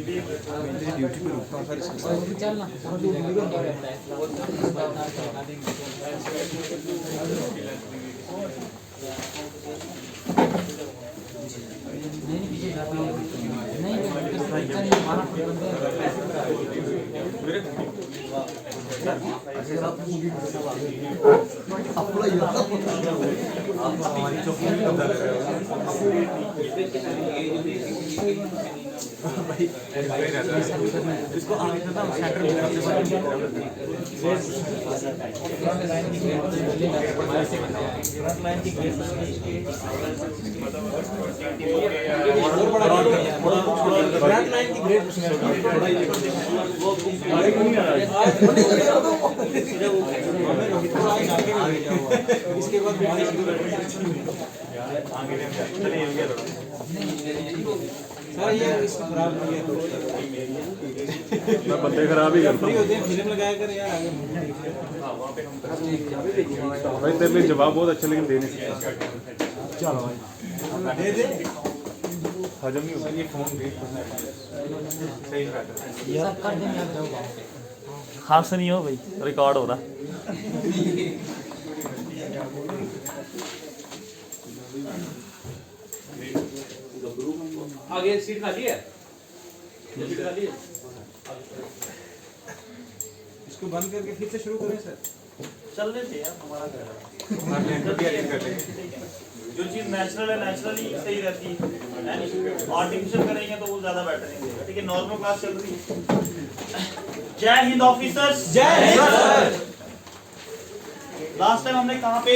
Duty पे रुकता हूँ सर इसके चलना इसको सेंटर में इसके बाद सर ये इसको खराब नहीं है मैं बंदे खराब ही करता हूं फिल्म लगाया कर यार आगे भाई तेरे लिए जवाब बहुत अच्छा लेकिन दे नहीं सकता चलो भाई दे दे हजम नहीं होगा ये फोन वेट करना है सही बात है यार कर देंगे याद रहो हाथ से नहीं हो भाई रिकॉर्ड हो रहा आगे सीट खाली है सीट खाली है इसको बंद करके फिर से शुरू करें सर चलने थे यार हमारा जो चीज नेचुरल है नेचुरली सही रहती है आर्टिफिशियल करेंगे तो वो ज्यादा बेटर नहीं देगा ठीक है नॉर्मल क्लास चल रही है जय हिंद ऑफिसर्स जय हिंद सर लास्ट टाइम हमने कहाँ पे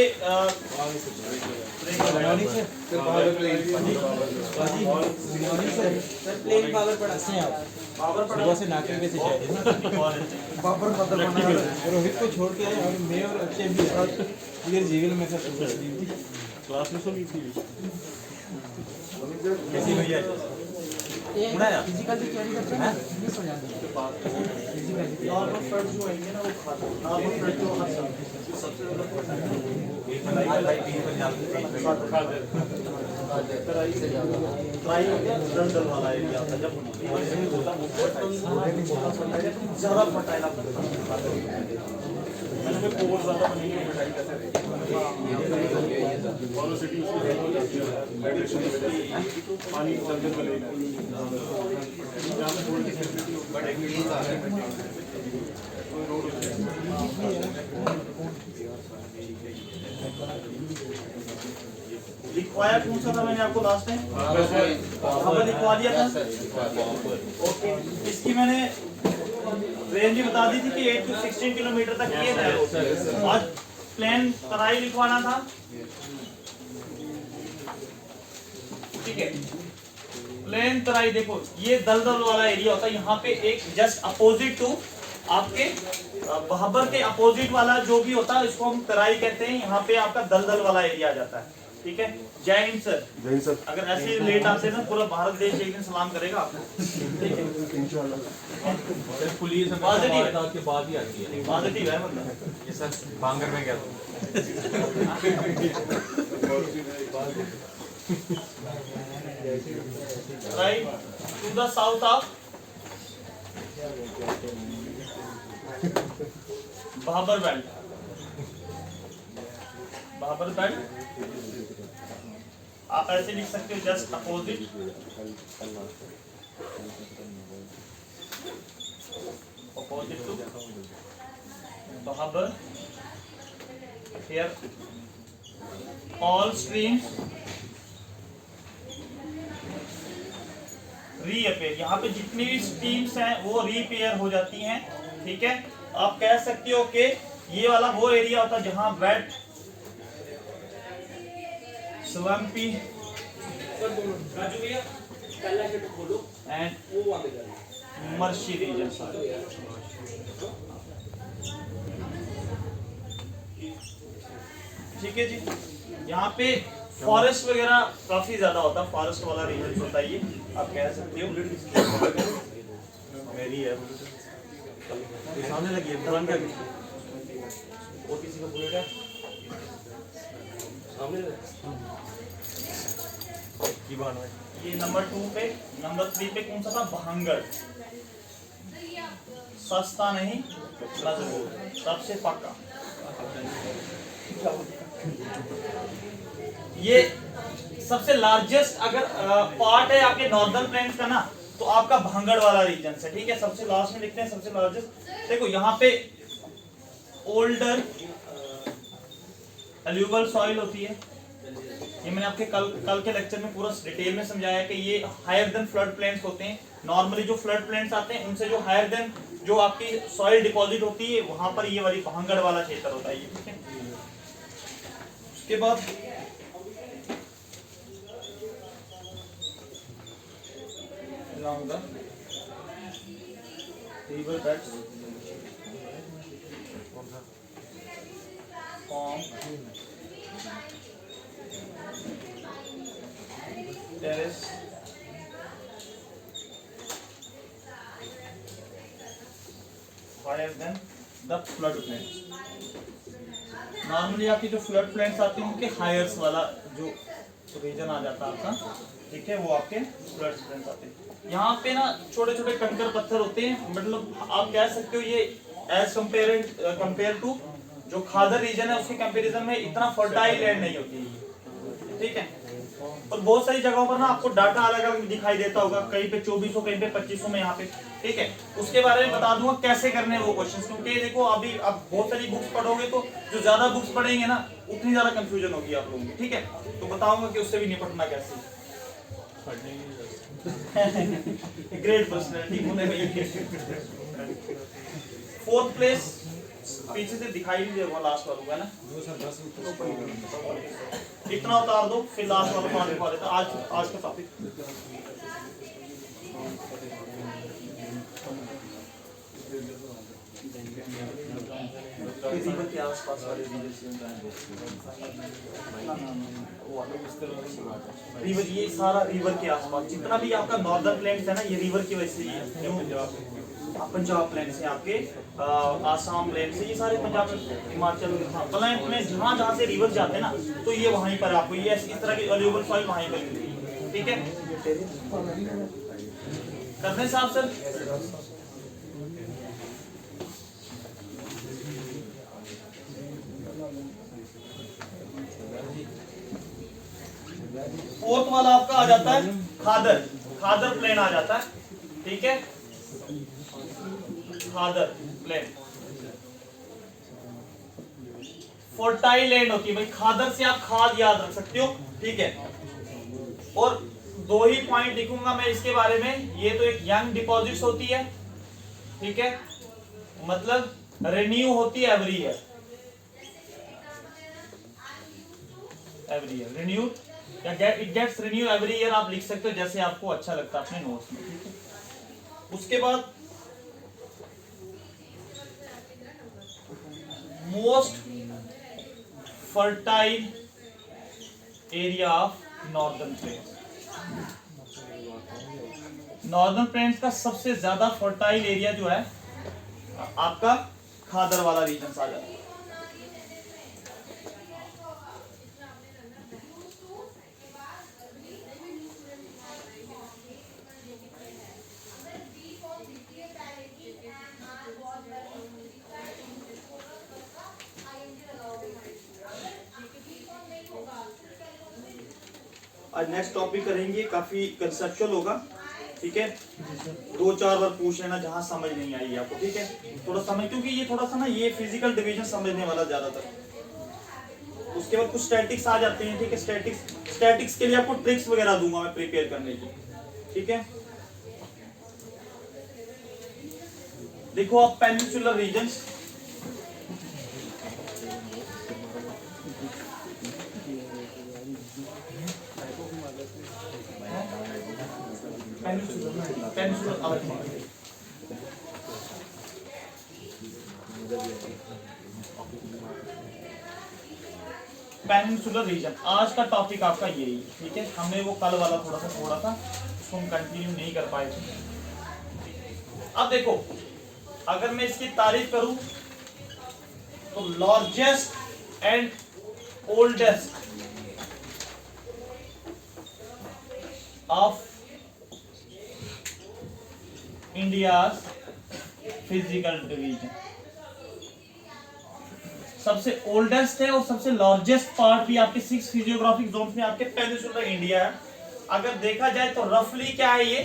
प्लेन पावर पढ़ा से आप सुबह से नाके पे से शायद पावर मतलब रोहित को छोड़ के आए और मैं और अक्षय भी इधर जीवन में था क्लास में सो थी कैसी हुई है फिजिकल की तैयारी करते हैं मिस हो जाती है नॉर्मल फ्रेंड्स जो आएंगे ना वो खाते हैं नॉर्मल फ्रेंड्स जो हर साल सबसे ज्यादा ट्राई हो गया दल वाला एरिया था जब होता ज्यादा फर्टाइल मैंने बहुत ज्यादा बनी है फर्टाइल कैसे फॉलो सिटी पानी जल्दी चलेगा लिखवाया कौन सा था मैंने आपको लास्ट टाइम लिखवा दिया था ओके इसकी मैंने रेंज भी बता दी थी कि 8 to 16 किलोमीटर तक ये है आज प्लान तराई लिखवाना था ठीक है प्लेन तराई देखो ये दलदल वाला एरिया होता है यहाँ पे एक जस्ट अपोजिट टू आपके बहाबर के अपोजिट वाला जो भी होता है इसको हम तराई कहते हैं यहाँ पे आपका दलदल वाला एरिया आ जाता है ठीक है जय हिंद सर जय हिंद सर अगर ऐसे लेट आते ना पूरा भारत देश एक दिन सलाम करेगा आपको ठीक है इंशाल्लाह पुलिस के बाद ही आती है पॉजिटिव है मतलब ये सर बांगर में गया right to the south of Bhabur belt आप ऐसे लिख सकते हो just opposite to Bhabur here all streams reappear यहाँ पे जितनी भी स्ट्रीम्स हैं वो रीपेयर हो जाती हैं ठीक है आप कह सकते हो कि ये वाला वो एरिया होता है जहाँ वेट स्वम्पी एंड मर्शी रीजन ठीक है जी यहाँ पे फॉरेस्ट वगैरह काफी ज्यादा होता है फॉरेस्ट वाला रीजन होता है ये आप कह सकते हो मेरी है सामने लगी है दुकान क्या और किसी का बुलेट है सामने की बात है ये नंबर 2 पे, नंबर 3 पे कौन सा था? बहंगड़। सस्ता नहीं मजबूत, सबसे पक्का। ये सबसे लार्जेस्ट अगर पार्ट है आपके नॉर्दर्न प्लेन्स का ना, तो आपका बहंगड़ वाला रीजन है, ठीक है। सबसे लास्ट में लिखते हैं सबसे लार्जेस्ट। देखो यहाँ पे ओल्डर एल्यूवल सॉइल होती है, ये मैंने आपके कल के लेक्चर में पूरा डिटेल में समझाया कि ये हायर देन फ्लड प्लेन्स होते हैं। नॉर्मली जो फ्लड प्लेन्स आते हैं उनसे जो हायर देन जो आपकी सॉइल डिपॉजिट होती है, वहां पर ये वाली बहंगड़ वाला क्षेत्र होता है ये, ठीक है। उसके बाद along the river beds form terrace higher than the flood plains। Normally आपकी जो फ्लड प्लेन्स आती हैं उनके हायर्स वाला जो रीजन आ जाता है आपका, ठीक है, वो आपके फ्लड प्लेन्स आते हैं। यहाँ पे ना छोटे छोटे कंकर पत्थर होते हैं, मतलब आप कह सकते हो ये एज कंपेयर टू जो खादर रीजन है उसके कंपैरिजन में इतना फर्टाइल लैंड नहीं होती है, ठीक है। और बहुत सारी जगहों पर ना आपको डाटा अलग अलग दिखाई देता होगा, कहीं पे 2400, कहीं पे 2500 में, यहाँ पे, ठीक है। उसके बारे में बता दूंगा कैसे करने हैं वो क्वेश्चंस, क्योंकि देखो अभी आप बहुत सारी बुक्स पढ़ोगे तो जो ज्यादा बुक्स पढ़ेंगे ना उतनी ज्यादा कंफ्यूजन होगी आप लोगों की, ठीक है। तो बताऊंगा कि उससे भी निपटना कैसे। ग्रेट पर्सनैलिटी होने में। 4th प्लेस पीछे से दिखाई नहीं देगा, लास्ट वाला है ना, इतना उतार दो फिर लास्ट वाला पार्ट दिखा देता। आज का टॉपिक रिवर के आसपास वाले रिवर, ये सारा रिवर के आसपास जितना भी आपका नॉर्दर्न प्लेन्स है ना, ये रिवर की वजह से ही है। पंजाब प्लेन से आपके आसाम प्लेन से, ये सारे पंजाब हिमाचल प्लेन में जहाँ जहाँ से रिवर जाते हैं ना, तो ये वहीं पर आपको ये इस तरह की एल्यूवल सॉइल वहीं पर मिलती है, ठीक है। करने साहब सर, फोर्थ वाला आपका आ जाता है खादर प्लेन आ जाता है, ठीक है। खादर प्लेन फर्टाइल लैंड होती है भाई, खादर से आप खाद याद रख सकते हो, ठीक है। और 2 ही पॉइंट लिखूंगा मैं इसके बारे में। ये तो एक यंग डिपॉजिट्स होती है, ठीक है, मतलब रिन्यू होती है एवरी ईयर, रिन्यू या it gets renew every year, आप लिख सकते हो जैसे आपको अच्छा लगता है अपने नोट्स में, ठीक है। उसके बाद most fertile area of northern plains. Northern plains का सबसे ज्यादा फर्टाइल एरिया जो है आपका खादर वाला रीजन आ जाता है। आज नेक्स्ट टॉपिक करेंगे, काफी कंसेप्चुअल होगा, ठीक है। 2-4 बार पूछ लेना जहां समझ नहीं आई आपको, ठीक है, थोड़ा समझ, क्योंकि ये थोड़ा सा ना ये फिजिकल डिवीजन समझने वाला ज्यादातर। उसके बाद कुछ स्टैटिक्स आ जाते हैं, ठीक है। स्टैटिक्स के लिए आपको ट्रिक्स वगैरह दूंगा मैं प्रिपेयर करने की, ठीक है। देखो आप पेनिनसुलर रीजन्स, पेनिनसुलर रीजन आज का टॉपिक आपका यही है, ठीक है। हमने वो कल वाला थोड़ा था उसको हम कंटिन्यू नहीं कर पाए थे। अब देखो अगर मैं इसकी तारीफ करूं तो largest and oldest of India physical division. सबसे ओल्डेस्ट है और सबसे लार्जेस्ट पार्ट भी आपके 6 फिजियोग्राफिक जोन में आपके पेनिनसुलर इंडिया है। अगर देखा जाए तो रफली क्या है ये,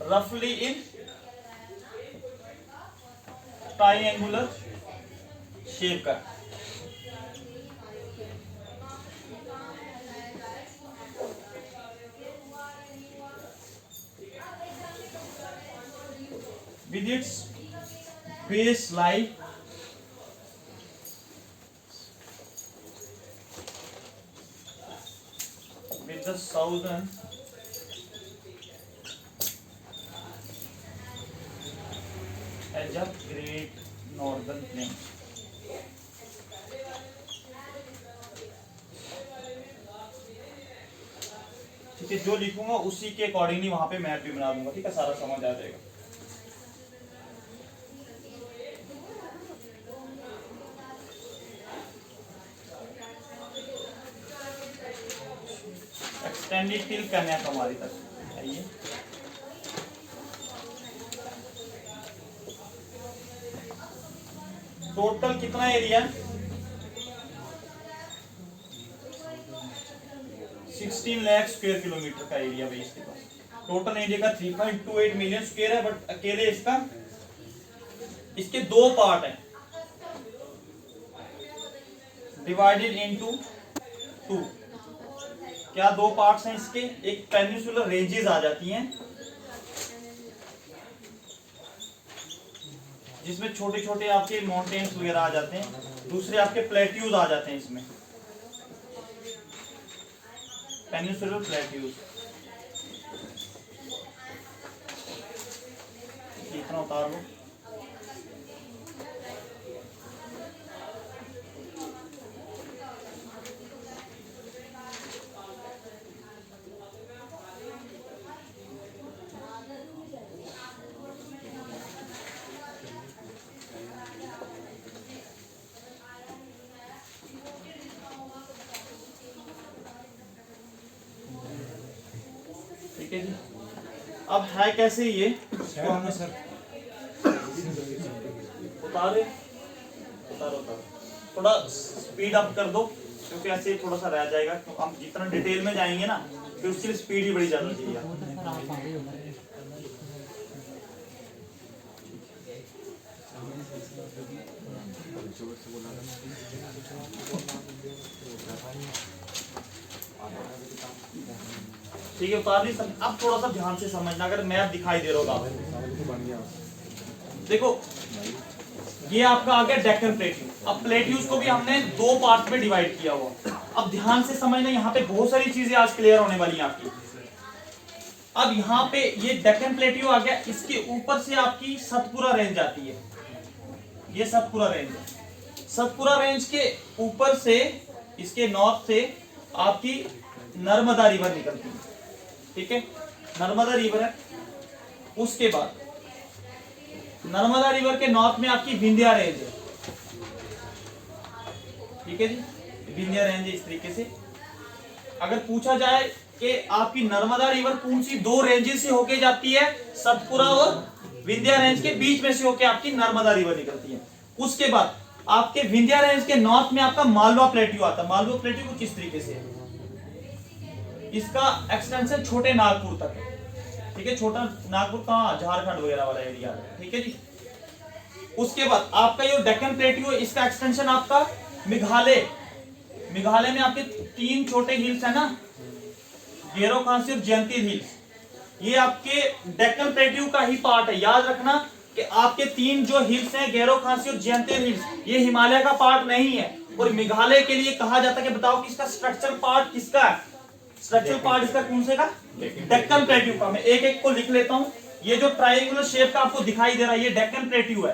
रफली इन ट्राइंगुलर शेप का। With its base lie with the southern edge of Great Northern Plain। ठीक है, जो लिखूंगा उसी के अकॉर्डिंगली वहां पे मैप भी बना दूंगा। ठीक है, सारा समझ आ जाएगा। एक्सटेंडेड टिल कन्याकुमारी तक आइए। टोटल कितना एरिया, 16 लाख स्क्वायर किलोमीटर का एरिया भाई इसके पास। टोटल एरिया का 3.28 मिलियन स्क्वायर है, बट अकेले इसके दो पार्ट हैं, डिवाइडेड इनटू 2। क्या दो पार्ट्स हैं इसके, एक पेनिनसुलर रेंजेस आ जाती हैं जिसमें छोटे छोटे आपके माउंटेन्स वगैरह आ जाते हैं, दूसरे आपके प्लेट्यूज आ जाते हैं इसमें, पेनिनसुलर प्लेट्यूज। इतना उतार लो। ठीक है जी, अब है कैसे ये, सर उतारे उतारो, थोड़ा स्पीड अप कर दो क्योंकि ऐसे थोड़ा सा रह जाएगा। तो हम जितना डिटेल में जाएंगे ना फिर उसके लिए स्पीड ही बड़ी ज्यादा चाहिए। ठीक है, उतार ली। अब थोड़ा सा ध्यान से समझना, अगर मैप दिखाई दे रहा होगा। देखो ये आपका आ गया डेक्कन प्लेट्यू। अब प्लेट्यूज को भी हमने दो पार्ट में डिवाइड किया हुआ। अब ध्यान से समझना, यहाँ पे बहुत सारी चीजें आज क्लियर होने वाली हैं आपकी। अब यहाँ पे ये डेक्कन प्लेट्यू आ गया, इसके ऊपर से आपकी सतपुरा रेंज आती है। ये सतपुरा रेंज है। सतपुरा रेंज के ऊपर से इसके नॉर्थ से आपकी नर्मदा रिवर निकलती है। ठीक है, नर्मदा रिवर है। उसके बाद नर्मदा रिवर के नॉर्थ में आपकी विंध्या रेंज है। ठीक है जी, विंध्या रेंज है। इस तरीके से अगर पूछा जाए कि आपकी नर्मदा रिवर कौन सी दो रेंजेस से होके जाती है, सतपुरा और विंध्या रेंज के बीच में से होके आपकी नर्मदा रिवर निकलती है। उसके बाद आपके विंध्या रेंज के नॉर्थ में आपका मालवा प्लेट्यू आता है। मालवा प्लेट्यू कुछ इस तरीके से है। इसका एक्सटेंशन छोटे नागपुर तक है। ठीक है, छोटा नागपुर कहाँ, झारखंड वगैरह वाला एरिया है। ठीक है जी। उसके बाद आपका ये डेक्कन प्लेट्यू है, इसका एक्सटेंशन आपका मेघालय। मेघालय में आपके 3 छोटे हिल्स है ना, गेरो खांसी और जयंती हिल्स। ये आपके डेक्कन प्लेट्यू का ही पार्ट है। याद रखना कि आपके 3 जो हिल्स हैं, गेरो खांसी और जयंती हिल्स, ये हिमालय का पार्ट नहीं है। और मेघालय के लिए कहा जाता है कि बताओ कि इसका स्ट्रक्चरल पार्ट किसका है। स्ट्रक्चरल पार्ट इसका कौन से का, डेक्कन प्लेट्यू का। मैं एक एक को लिख लेता हूं। ये जो ट्रायंगुलर शेप का आपको दिखाई दे रहा है, ये डेक्कन प्लेट्यू है।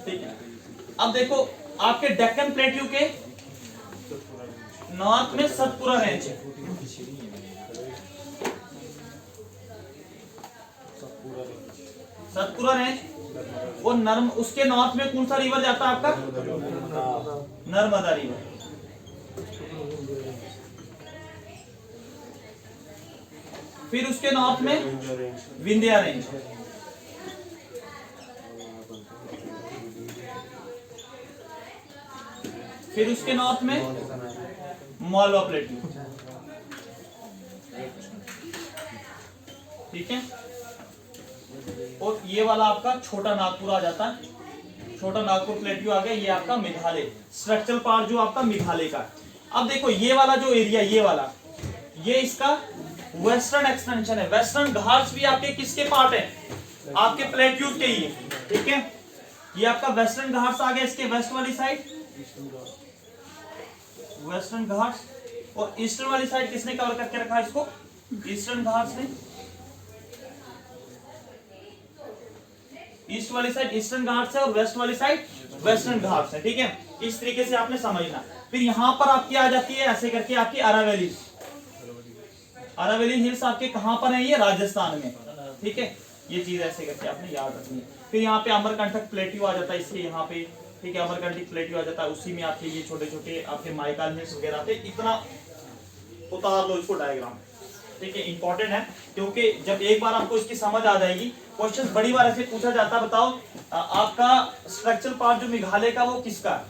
ठीक है, अब देखो आपके डेक्कन प्लेट्यू के नॉर्थ में सतपुरा रेंज है। सतपुरा रेंज, और नर्म उसके नॉर्थ में कौन सा रिवर जाता है आपका? नर्मदा रिवर। फिर उसके नॉर्थ में विंध्या रेंज, फिर उसके नॉर्थ में मालवा प्लेट्यू। ठीक है, और ये वाला आपका छोटा नागपुर आ जाता है, छोटा नागपुर प्लेट्यू आ गया, ये आपका मेघालय, स्ट्रक्चरल पार्ट जो आपका मेघालय का। अब देखो ये वाला जो एरिया, ये वाला, ये इसका वेस्टर्न एक्सटेंशन है। वेस्टर्न घाट्स भी आपके किसके पार्ट है? आपके प्लेट्यूज के ही है। ठीक है, ये आपका वेस्टर्न घाट्स आ गया, इसके वेस्ट वाली साइड वेस्टर्न घाट्स, और ईस्टर्न वाली साइड किसने कवर करके रखा है इसको? ईस्टर्न घाट्स ने। ईस्ट वाली साइड ईस्टर्न घाट्स है और वेस्ट वाली साइड वेस्टर्न घाट्स है। ठीक है, इस तरीके से आपने समझना। फिर यहां पर आपकी आ जाती है ऐसे करके आपकी अरावली। अरावली हिल्स आपके कहां पर है? ये राजस्थान में। ठीक है, ये चीज ऐसे करके आपने याद रखनी है। फिर यहाँ पे अमरकंटक प्लेट्यू आ जाता है इसके यहाँ पे। ठीक है, अमरकंटक प्लेट्यू आ जाता है, उसी में आपके ये छोटे छोटे आपके माइकल हिल्स वगैरह आते। इतना उतार लो इसको डायग्राम। ठीक है, इंपॉर्टेंट है, क्योंकि जब एक बार आपको इसकी समझ आ जाएगी, क्वेश्चन बड़ी बार ऐसे पूछा जाता है, बताओ आपका स्ट्रक्चरल पार्ट जो मेघालय का वो किसका है?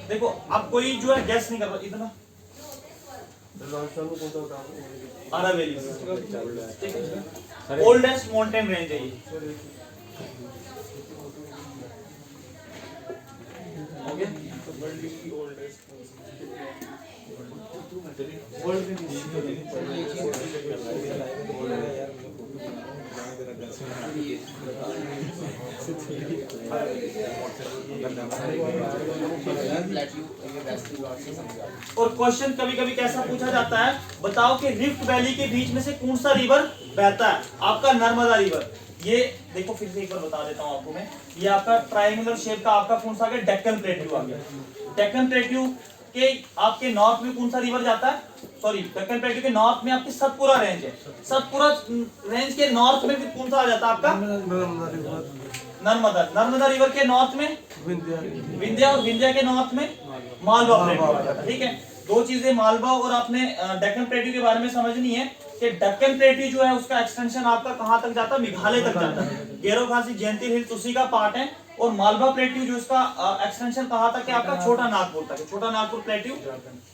देखो आप कोई जो है गैस नहीं कर रहा, इतना अरावली ओल्डेस्ट माउंटेन रेंज है ये। ओके, और क्वेश्चन कभी कभी कैसा पूछा जाता है, बताओ कि रिफ्ट वैली के बीच में से कौन सा रिवर बहता है? आपका नर्मदा रिवर। ये देखो फिर से एक बार बता देता हूं आपको मैं, ये आपका ट्रायंगुलर शेप का आपका कौन सा आ गया? डेक्कन प्लेट्यू आ गया। डेक्कन प्लेट्यू के आपके नॉर्थ में कौन सा रिवर जाता है? सॉरी, डेक्कन प्लेट्यू के नॉर्थ में आपकी सतपुरा रेंज है। सतपुरा रेंज के नॉर्थ में फिर कौन सा आ जाता है आपका? नर्मदा। नर्मदा रिवर के नॉर्थ में विंध्या, और विंध्या के नॉर्थ में मालवा प्लेट्यू आ जाता है। ठीक है, दो चीजें मालवा और आपने डेक्कन प्लेट्यू के बारे में समझनी है कि डेक्कन प्लेट्यू जो है उसका एक्सटेंशन आपका कहां तक जाता है? मेघालय तक जाता है। गैरो खासी जयंती हिल्स उसी का पार्ट है, और मालवा प्लेट्यू जो इसका एक्सटेंशन कहां तक है आपका? छोटा नागपुर तक है। छोटा नागपुर प्लेट्यू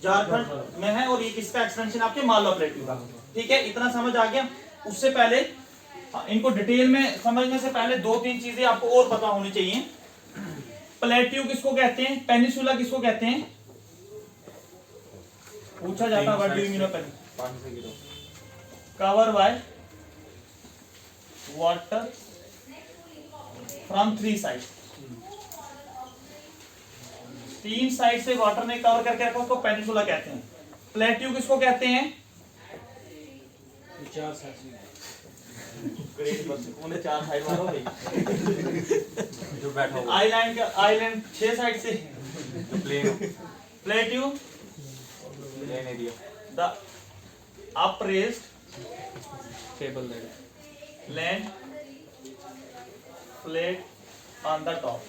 झारखंड में है, और ये किसका एक्सटेंशन आपके? मालवा प्लेट्यू का। ठीक है, इतना समझ आ गया। उससे पहले इनको डिटेल में समझने से पहले दो तीन चीजें आपको और पता होनी चाहिए। प्लेट्यू किसको कहते हैं? पेनिसुला किसको कहते हैं? पूछा जाता है, what do you mean by peninsula? Cover by water from 3 side. 3 side से वाटर ने कवर करके रखा, उसको पेनिसुला कहते हैं। प्लेट्यू किसको कहते हैं? 4 साइड वाला जो बैठा हुआ आइलैंड का, आइलैंड 6 साइड से plain. Plateau plain area, the upraised table land flat on the top।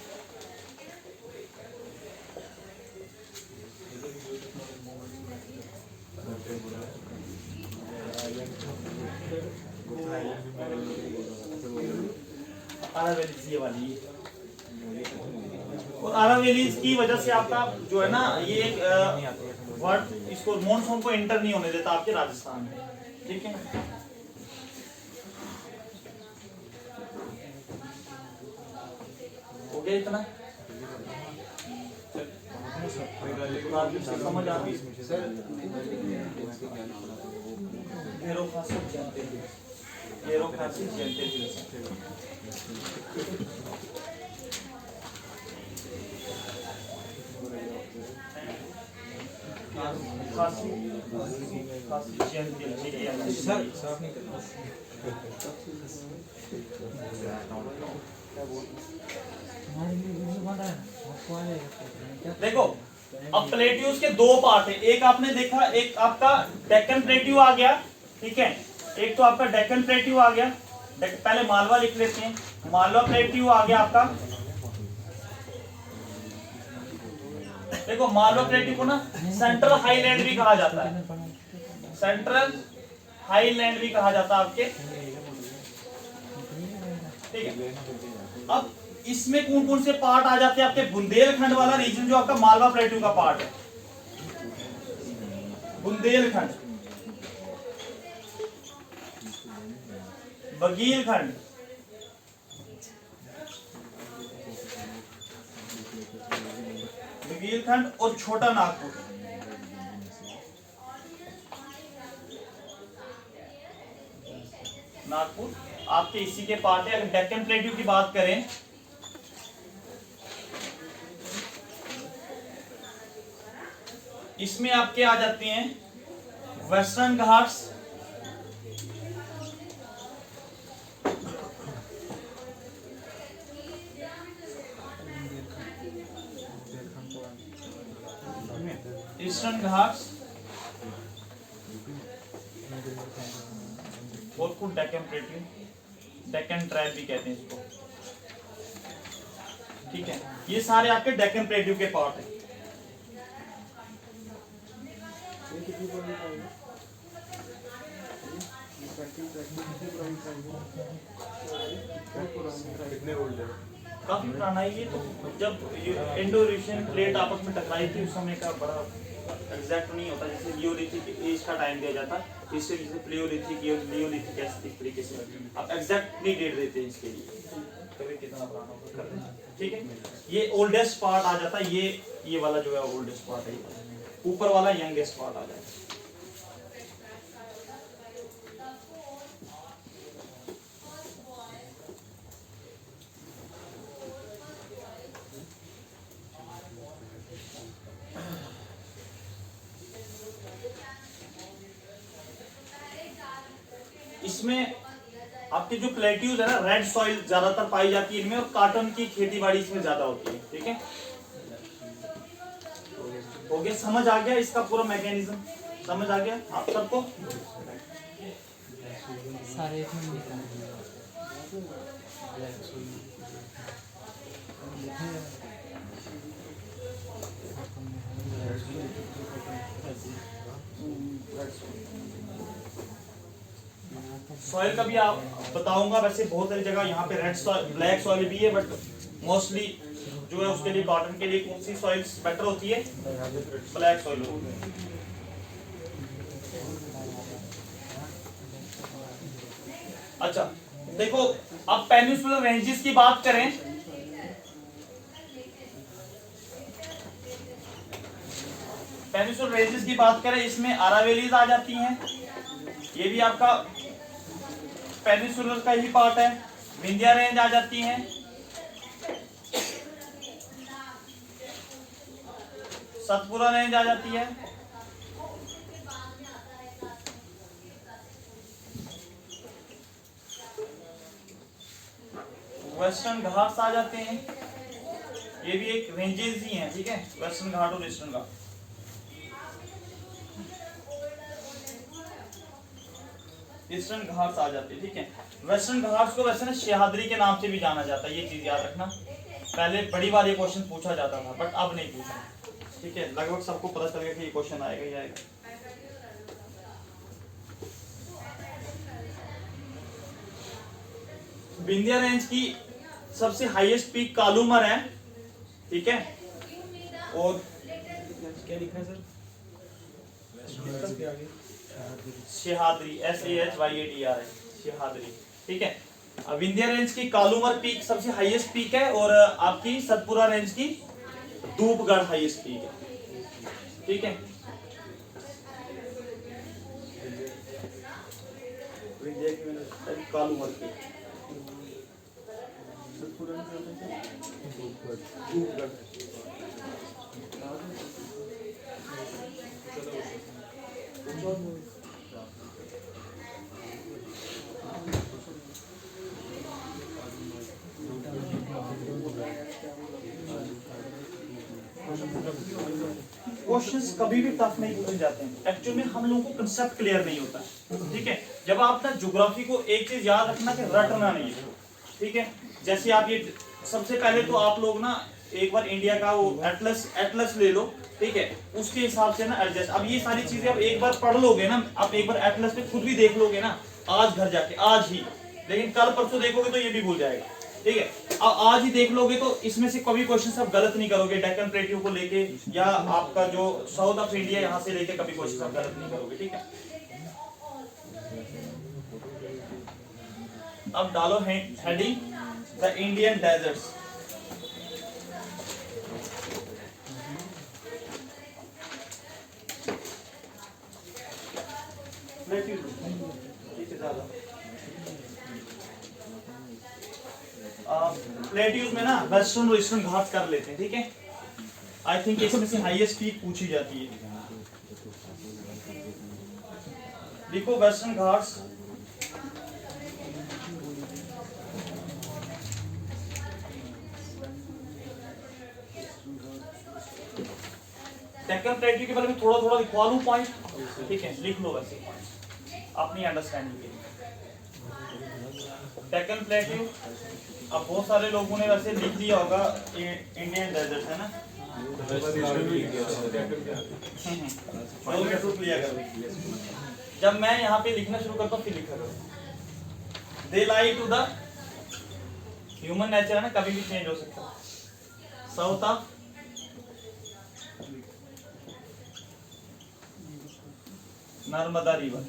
Aravallis ये वाली, और अरावलीज की वजह से आपका जो है ना ये एक वर्ड, इसको मॉनसून को एंटर नहीं होने देता आपके राजस्थान में। ठीक है, हो गया इतना? समझ आ रही? देखो अब प्लेट्यूज के 2 पार्ट है। एक आपने देखा, एक आपका डेक्कन प्लेट्यू आ गया। ठीक है, एक तो आपका डेक्कन प्लेट्यू आ गया। पहले मालवा लिख लेते हैं। मालवा प्लेट्यू आ गया आपका। देखो मालवा प्लेट्यू को ना सेंट्रल हाईलैंड भी कहा जाता है, सेंट्रल हाईलैंड भी कहा जाता है आपके, ठीक है। अब इसमें कौन कौन से पार्ट आ जाते हैं आपके? बुंदेलखंड वाला रीजन जो आपका मालवा प्लेट्यू का पार्ट है, बुंदेलखंड, बघेलखंड, बघेलखंड और छोटा नागपुर। नागपुर आपके इसी के पार्ट है। अगर डेक्कन प्लेट्यू की बात करें, इसमें आपके आ जाते हैं वेस्टर्न घाट्स, ईस्टर्न घाट्स और कुछ डेक्कन प्लेट्यू, डेक्कन ट्राइब भी कहते हैं इसको, ठीक है। ये सारे आपके डेक्कन प्लेट्यू के पार्ट हैं। कितने ओल्ड है? काफी पुराना है ये तो। जब इंडो एशियन प्लेट आपस में टकराई थी उस समय का बड़ा एग्जैक्ट नहीं होता, जैसे लियोलिथिक एज का टाइम दिया जाता है, इससे जैसे प्लेयोलिथिक लियोलिथिक ऐसे तरीके से आप एग्जैक्ट नहीं डेट देते हैं इसके लिए, कभी कितना पुराना होगा कर दें, ठीक है। ये ओल्डेस्ट पार्ट आ जाता है, ये वाला जो है ओल्डेस्ट पार्ट है, ऊपर वाला यंगेस्ट पार्ट आ जाता है। इसमें आपके जो प्लेट्यूज है ना, रेड सॉइल ज्यादातर पाई जाती है इनमें, और कॉटन की खेती बाड़ी इसमें ज्यादा होती है, ठीक है। हो गया, समझ आ गया इसका पूरा मैकेनिज्म, समझ आ गया आप सबको? सारे सॉइल का भी आप बताऊंगा, वैसे बहुत सारी जगह यहाँ पे रेड सॉइल, ब्लैक सॉइल भी है, बट मोस्टली जो है उसके लिए कॉटन के लिए कौन सी सॉइल बेटर होती है? ब्लैक सॉइल होती है। अच्छा देखो, अब पेनिनसुलर रेंजेस की बात करें, पेनिनसुलर रेंजेस की बात करें, इसमें अरावलीज आ जाती हैं, ये भी आपका पेनिनसुलर का ही पार्ट है। विंध्या रेंज आ जाती है, सतपुरा रेंज आ जाती है, वेस्टर्न घाट्स आ जाते हैं, ये भी एक रेंजेस ही हैं, ठीक है, वेस्टर्न घाट और ईस्टर्न घाट। ईस्टर्न घाट्स आ जाते हैं, ठीक है। वेस्टर्न घाट्स को वैसे ना सह्याद्री के नाम से भी जाना जाता है, ये चीज याद रखना। पहले बड़ी बार ये क्वेश्चन पूछा जाता था, बट अब नहीं पूछा, ठीक है। लगभग सबको पता चल गया कि ये क्वेश्चन आएगा ही आएगा। विंध्या रेंज की सबसे हाईएस्ट पीक कालूमर है, ठीक है, और क्या लिखा है सर? सह्याद्री, SAHYADRI, सह्याद्री, ठीक है। विंध्या रेंज की कालूमर पीक सबसे हाईएस्ट पीक है, और आपकी सतपुरा रेंज की धूपगढ़ हाईएस्ट पीक है, ठीक है। विंध्या की कालूमर पीक, धूपगढ़। क्वेश्चंस कभी भी टफ नहीं पूछे जाते हैं, एक्चुअली में हम लोगों को कंसेप्ट क्लियर नहीं होता है, ठीक है। जब आप ना ज्योग्राफी को एक चीज याद रखना कि रटना नहीं है, ठीक है। जैसे आप ये सबसे पहले तो आप लोग ना एक बार इंडिया का वो एटलस ले लो, ठीक है, उसके हिसाब से ना एडजस्ट। अब ये सारी चीजें आप एक बार पढ़ लोगे ना, आप एक बार एटलस पे खुद भी देख लोगे ना आज घर जाके, आज ही, लेकिन कल परसों देखोगे तो ये भी भूल जाएगा, ठीक है। अब आज ही देख लोगे तो इसमें से कभी क्वेश्चन सब गलत नहीं करोगे, डेक्कन प्लेटियो को लेके या आपका जो साउथ ऑफ इंडिया यहाँ से लेके कभी क्वेश्चन सब गलत नहीं करोगे, ठीक है। अब डालो heading the Indian deserts. Plateaus में ना वेस्टर्न और ईस्टर्न घाट कर लेते हैं, ठीक है। आई थिंक इसमें से हाईएस्ट पीक पूछी जाती है। देखो वेस्टर्न घाट्स, डेक्कन प्लेट्यू के बारे में थोड़ा थोड़ा लिखवा लूं पॉइंट, ठीक है, लिख लो वैसे अपनी अंडरस्टैंडिंग के लिए। डेक्कन प्लेट्यू अब बहुत सारे लोगों ने वैसे लिख दिया होगा इंडियन डेजर्ट, है ना। जब मैं यहाँ पे लिखना शुरू करता हूँ फिर लिखा करो। They lie to the human nature, है ना, कभी भी चेंज हो सकता है। South of Narmada river.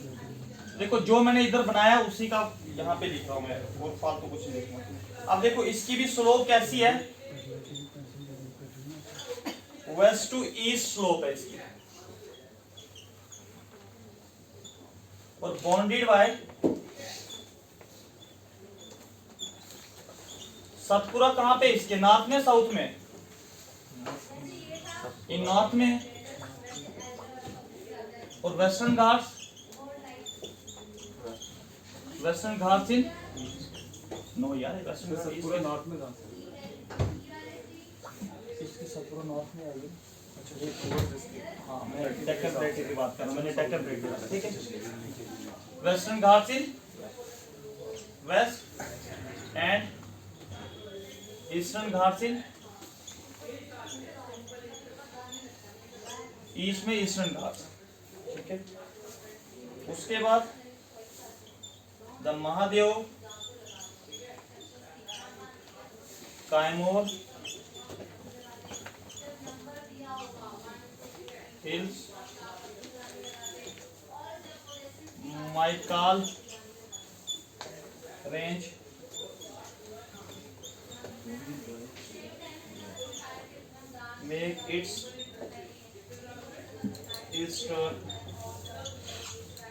देखो जो मैंने इधर बनाया उसी का यहाँ पे लिख रहा हूँ मैं, और फालतू कुछ नहीं लिख रहा। अब देखो इसकी भी स्लोप कैसी है, वेस्ट टू ईस्ट स्लोप है इसकी, और बाउंडेड बाय सतपुरा। कहाँ पे इसके, नॉर्थ में साउथ में? इन नॉर्थ में। और western Ghats, western Ghats in no यार, वेस्टर्न घाट्स पूरा नॉर्थ में कहां से? इसकी सतपुरा नॉर्थ में आएगी। अच्छा ये पूरा इसके, हां मैं डेक्कन प्लेट्यू की बात कर रहा हूं, मैंने डेक्कन प्लेट्यू, ठीक है। Western Ghats in west and eastern ghats in east में ईस्टर्न घाट्स, ठीक है। उसके बाद the Mahadev Kaimur hills, Maikal range, make its eastern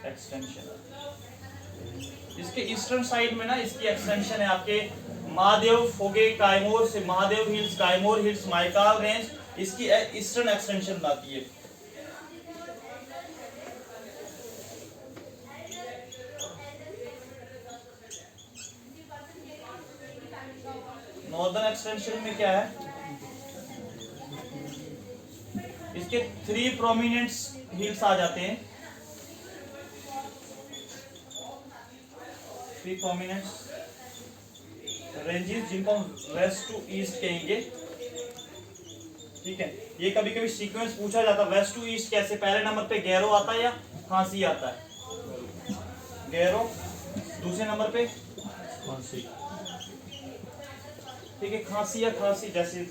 extension। इसके ईस्टर्न साइड में ना इसकी एक्सटेंशन है आपके महादेव फोगे कायमोर से, Mahadev hills, कायमोर hills, Maikal range, इसकी ईस्टर्न एक्सटेंशन आती है। नॉर्दर्न एक्सटेंशन में क्या है, इसके 3 प्रोमिनेंट हिल्स आ जाते हैं, 3 प्रोमिनेंट रेंजेस जिनको हम वेस्ट टू ईस्ट कहेंगे, ठीक है। ये कभी कभी सीक्वेंस पूछा जाता है, वेस्ट टू ईस्ट कैसे, पहले नंबर पे गैरो आता है या खांसी आता है? गैरो, दूसरे नंबर पे खांसी, ठीक है, खांसी या खांसी जैसे,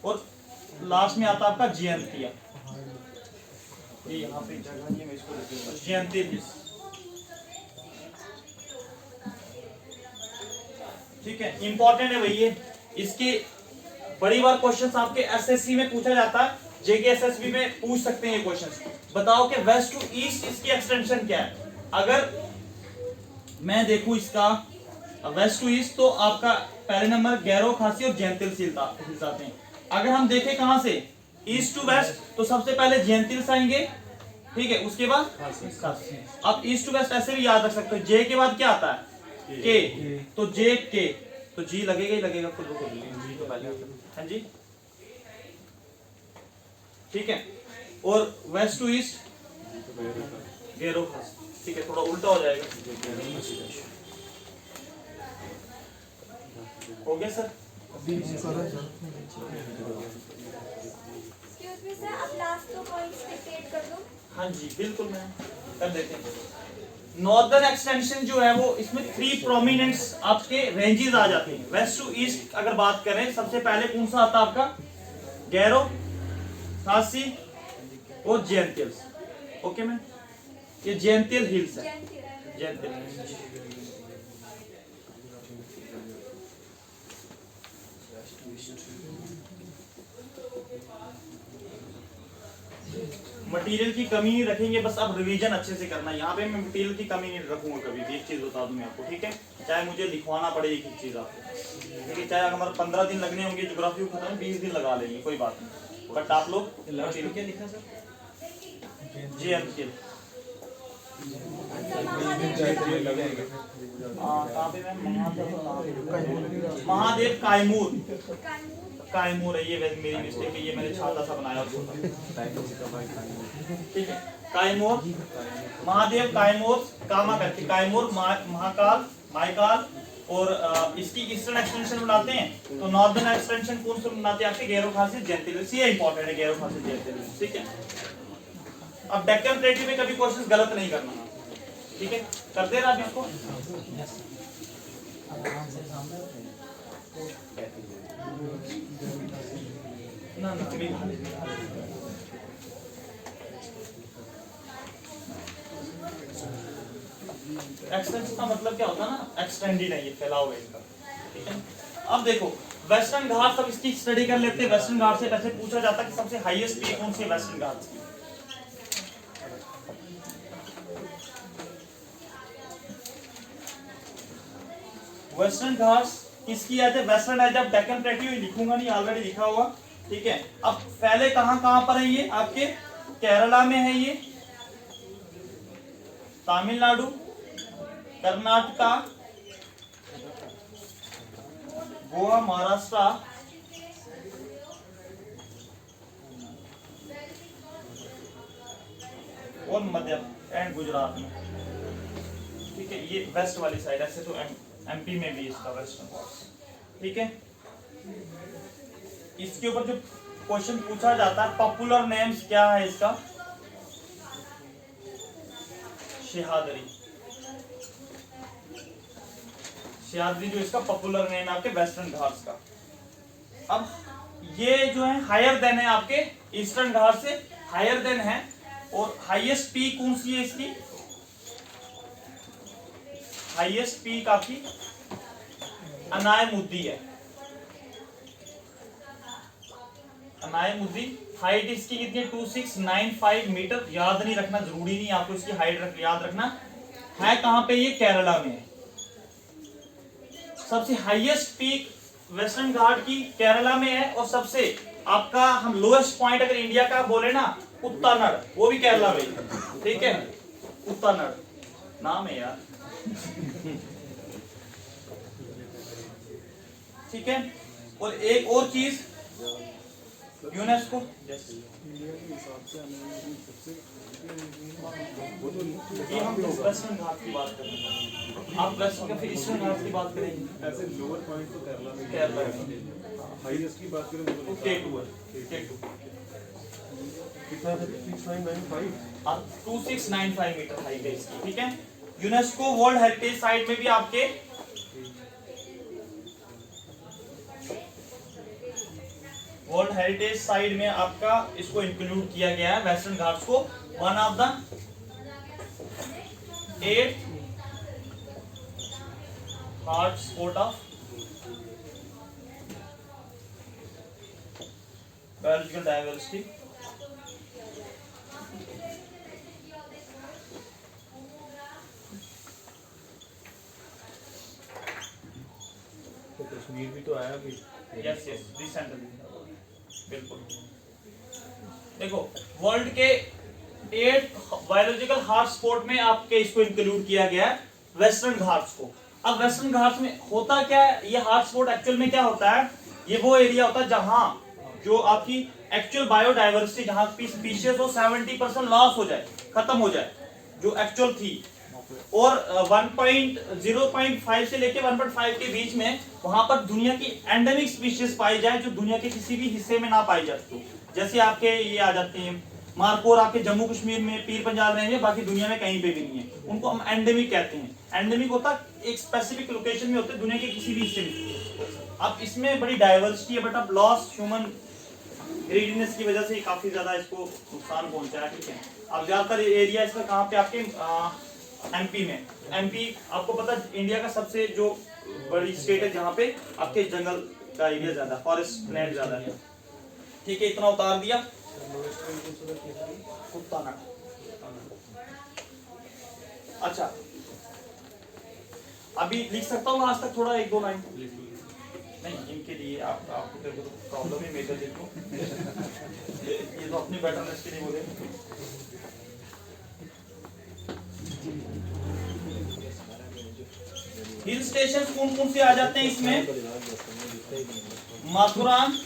और लास्ट में आता है आपका जयंतिया। ये यहाँ पे जगह नहीं है, मैं इसको लिख दूंगा जयंती हिल्स, ठीक है। इंपॉर्टेंट है भाई ये, इसके बड़ी बार क्वेश्चंस आपके एसएससी में पूछा जाता है, जेके एसएसबी में पूछ सकते हैं ये क्वेश्चंस। बताओ कि वेस्ट टू ईस्ट इसकी एक्सटेंशन क्या है। अगर मैं देखूं इसका वेस्ट टू ईस्ट तो आपका पहले नंबर गैरो, खांसी और जयंतिल्स हिल्स आते हैं। अगर हम देखें कहां से ईस्ट टू वेस्ट तो सबसे पहले जयंतिल्स आएंगे, ठीक है, उसके बाद खांसी। अब ईस्ट टू वेस्ट ऐसे भी याद रख सकते हो, जे के बाद क्या आता है, के, तो जे के, तो जी लगेगा ही लगेगा खुद को, जी तो पहले, हाँ जी, ठीक है। और वेस्ट टू ईस्ट गैरो खांसी, ठीक है, थोड़ा उल्टा हो जाएगा। हो गया सर? एक्सक्यूज मी सर, आप लास्ट 2 पॉइंट्स डिक्टेट कर दो। हाँ जी बिल्कुल मैम, कर देते हैं। नॉर्दर्न एक्सटेंशन जो है वो इसमें 3 प्रोमिनेंट्स आपके रेंजेस आ जाते हैं। वेस्ट टू ईस्ट अगर बात करें, सबसे पहले कौन सा आता है आपका? गैरो, खासी और जेंटिल्स। ओके मैम, ये जेंटिल हिल्स है, जेंटिल। मटेरियल की कमी नहीं रखेंगे, बस अब रिवीजन अच्छे से करना है। यहाँ पे मैं मटेरियल की कमी नहीं रखूंगा कभी भी, एक चीज बता दूं मैं आपको, ठीक है? चाहे मुझे लिखवाना पड़े एक एक चीज आपको, ठीक है? चाहे हमारे 15 दिन लगने होंगे ज्योग्राफी को खत्म, 20 दिन लगा लेंगे, कोई बात नहीं, बट आप लोग लास्ट में क्या लिखा सर? जेएमके महादेव कायमूर, कायमूर है, ये मेरी मिस्टेक है, ये मैंने छाता सा बनाया होता, ठीक है? कायमूर, महादेव कायमूर, कामा करके कायमूर, महाकाल, मायकाल, और इसकी ईस्टर्न एक्सटेंशन बनाते हैं। तो नॉर्दर्न एक्सटेंशन कौन से बनाते हैं? आपके गैरो खासी जेंटिलिस, ये इंपॉर्टेंट है, गैरो खासी जेंटिलिस, ठीक है? अब डेक्कन प्लेटू में कभी क्वेश्चन गलत नहीं करना, ठीक है? कर दे रहा आप इसको। ना ना एक्सटेंशन का मतलब क्या होता है ना, एक्सटेंडेड है, ये फैला हुआ है इनका, ठीक है? अब देखो वेस्टर्न घाट, सब इसकी स्टडी कर लेते हैं। वेस्टर्न घाट से वैसे पूछा जाता है कि सबसे हाईएस्ट पीक कौन सी है वेस्टर्न घाट की? वेस्टर्न घाट्स किसकी है? वेस्टर्न है, जब डेक्कन प्लेट्यू लिखूंगा नहीं, ऑलरेडी लिखा हुआ, ठीक है? अब पहले कहां पर है ये? आपके केरला में है ये, तमिलनाडु, कर्नाटका, गोवा, महाराष्ट्र और मध्य एंड गुजरात में, ठीक है? ये वेस्ट वाली साइड, ऐसे तो एमपी में भी इसका वेस्टर्न घाट्स, ठीक है? इसके ऊपर जो क्वेश्चन पूछा जाता है, पॉपुलर नेम्स क्या है इसका? शेहादरी, शेहादरी जो इसका पॉपुलर नेम है आपके वेस्टर्न घाट्स का। अब ये जो है हायर देन है, आपके ईस्टर्न घाट से हायर देन है, और हाईएस्ट पीक कौन सी है इसकी? हाईएस्ट पीक आपकी अनायमुद्दी है, अनायमुद्दी। हाइट इसकी कितनी है? 2695 मीटर। याद नहीं रखना, जरूरी नहीं आपको इसकी हाइट याद रखना है। कहां पे? ये केरला में है। सबसे हाईएस्ट पीक वेस्टर्न घाट की केरला में है, और सबसे आपका हम लोएस्ट पॉइंट अगर इंडिया का बोले ना, उत्तरनड़, वो भी केरला में, ठीक है? उत्तरनड़ नाम है यार, ठीक है? और एक और चीज, यूनेस्को, ये हम वेस्टर्न घाट की बात करेंगे, आप वेस्टर्न का फिर ईस्टर्न घाट की बात करेंगे। ऐसे लोअर पॉइंट तो केरला में, केरला में हाईएस्ट की बात करें तो K2 है, K2 कितना है? 2695, 2695 मीटर हाइट है इसकी, ठीक है? यूनेस्को वर्ल्ड हेरिटेज साइट में भी आपके वर्ल्ड हेरिटेज साइट में आपका इसको इंक्लूड किया गया है, वेस्टर्न घाट्स को, one of the 8 hot spot of biological diversity. तो कश्मीर भी तो आया अभी। यस यस, रिसेंटली, बिल्कुल। देखो वर्ल्ड के 8 बायोलॉजिकल हॉटस्पॉट में आपके इसको इंक्लूड किया गया है, वेस्टर्न घाट्स को। अब वेस्टर्न घाट्स में होता क्या है? ये हॉटस्पॉट एक्चुअल में क्या होता है? ये वो एरिया होता है जहां जो आपकी एक्चुअल बायोडाइवर्सिटी, जहां स्पीशीज हो 70% लॉस हो जाए, खत्म हो जाए, जो एक्चुअल थी, और 0.5 से लेके 1.5 के बीच में वहां पर दुनिया की एंडेमिक स्पीशीज पाई जाए जो दुनिया के किसी भी हिस्से में ना पाई जाती। जैसे आपके ये आ जाते हैं मारकोर, आपके जम्मू कश्मीर में, पीर पंजाब रेंज में, बाकी दुनिया में कहीं पे भी नहीं है। उनको हम एंडेमिक कहते हैं। एंडेमिक होता एक स्पेसिफिक लोकेशन में होते हैं, दुनिया के किसी भी हिस्से में। अब इसमें बड़ी डाइवर्सिटी है, बट अब लॉस ह्यूमन ग्रीडीनेस की वजह से काफी ज्यादा इसको नुकसान पहुंचा है। ठीक है, अब ज्यादातर एरिया इसका कहाँ पे आपके एमपी में। एमपी आपको पता है इंडिया का सबसे जो बड़ी स्टेट है जहाँ पे आपके जंगल का एरिया ज्यादा, फॉरेस्ट लैंड ज्यादा है। ठीक है, इतना उतार दिया। अच्छा, अभी लिख सकता हूँ आज तक थोड़ा 1-2 लाइन? नहीं, इनके लिए आपको तो प्रॉब्लम ही मेजर देखो। ये तो अपनी बेटरनेस के लिए बोले। हिल स्टेशन कौन कौन से आ जाते हैं इसमें? माथुरान,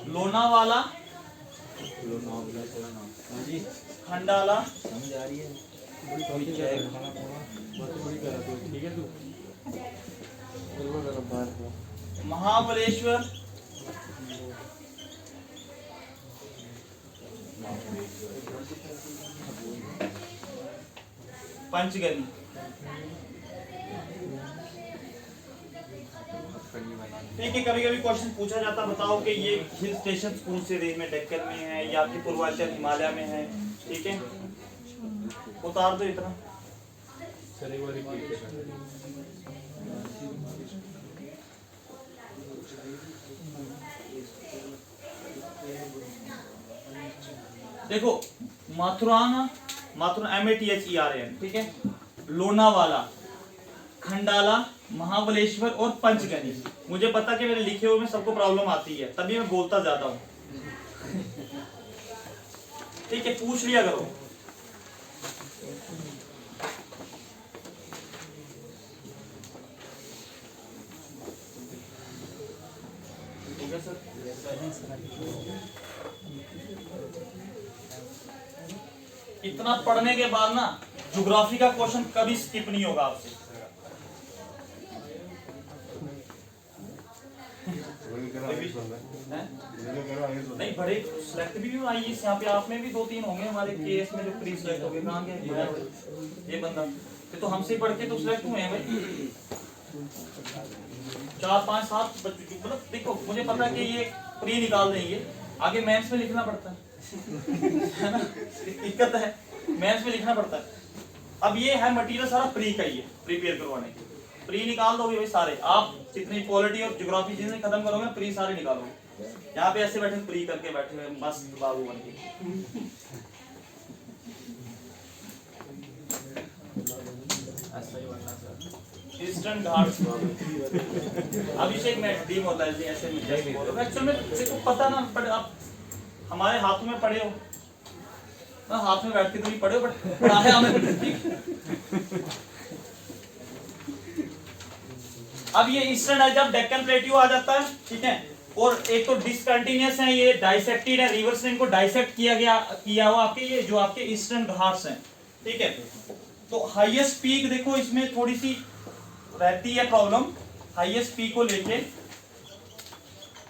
लोनावाला, खंडाला, महाबलेश्वर, पंचगनी। ठीक है, कभी कभी क्वेश्चन पूछा जाता, बताओ कि ये हिल स्टेशन कौन से रेंज में, डेक्कन में है या आपके पूर्वांचल हिमालय में है। ठीक है, उतार दो इतना। देखो, माथुरान MATHERAN, ठीक है, लोनावाला, खंडाला, महाबलेश्वर और पंचगनी। मुझे पता कि मेरे लिखे हुए में सबको प्रॉब्लम आती है, तभी मैं बोलता जाता हूँ। ठीक है, पूछ लिया करो। इतना पढ़ने के बाद ना ज्योग्राफी का क्वेश्चन कभी स्किप नहीं होगा आपसे। नहीं, बड़े सिलेक्ट भी आई है यहाँ पे, आप में भी 2-3 होंगे हमारे केस में जो प्री सिलेक्ट हो गए। कहाँ गया ये बंदा? ये तो हमसे पढ़ के तो सिलेक्ट हुए हैं भाई। 4-5-7 बच्चे, मतलब देखो मुझे पता है कि ये प्री निकाल देंगे, आगे मेंस में लिखना पड़ता है ना, दिक्कत है, मेंस में लिखना पड़ता है। अब ये है मटेरियल सारा प्री का ही है, प्रिपेयर करवाने के। प्री निकाल दोगे भाई सारे, आप जितनी पॉलिटी और ज्योग्राफी चीजें खत्म करोगे, प्री सारे निकालोगे। यहाँ पे ऐसे बैठे प्री करके बैठे हुए मस्त बाबू बन के। ईस्टर्न घाट्स, अभिषेक में टीम होता है ऐसे में। एक्चुअल में देखो पता ना, बट आप हमारे हाथों में पड़े हो ना, हाथ में बैठ के तो नहीं पड़े हो, बट पढ़ाए हमें। अब ये ईस्टर्न है, जब डेक्कन प्लेट्यू आ जाता है, ठीक है, और एक तो डिसकंटिन्यूअस है, ये डाइसेक्टेड है, रिवर से इनको डाइसेक्ट किया हुआ आपके ये जो आपके ईस्टर्न घाट्स हैं। ठीक है, तो हाईएस्ट पीक देखो इसमें थोड़ी सी रहती है प्रॉब्लम, हाईएस्ट पीक को लेके।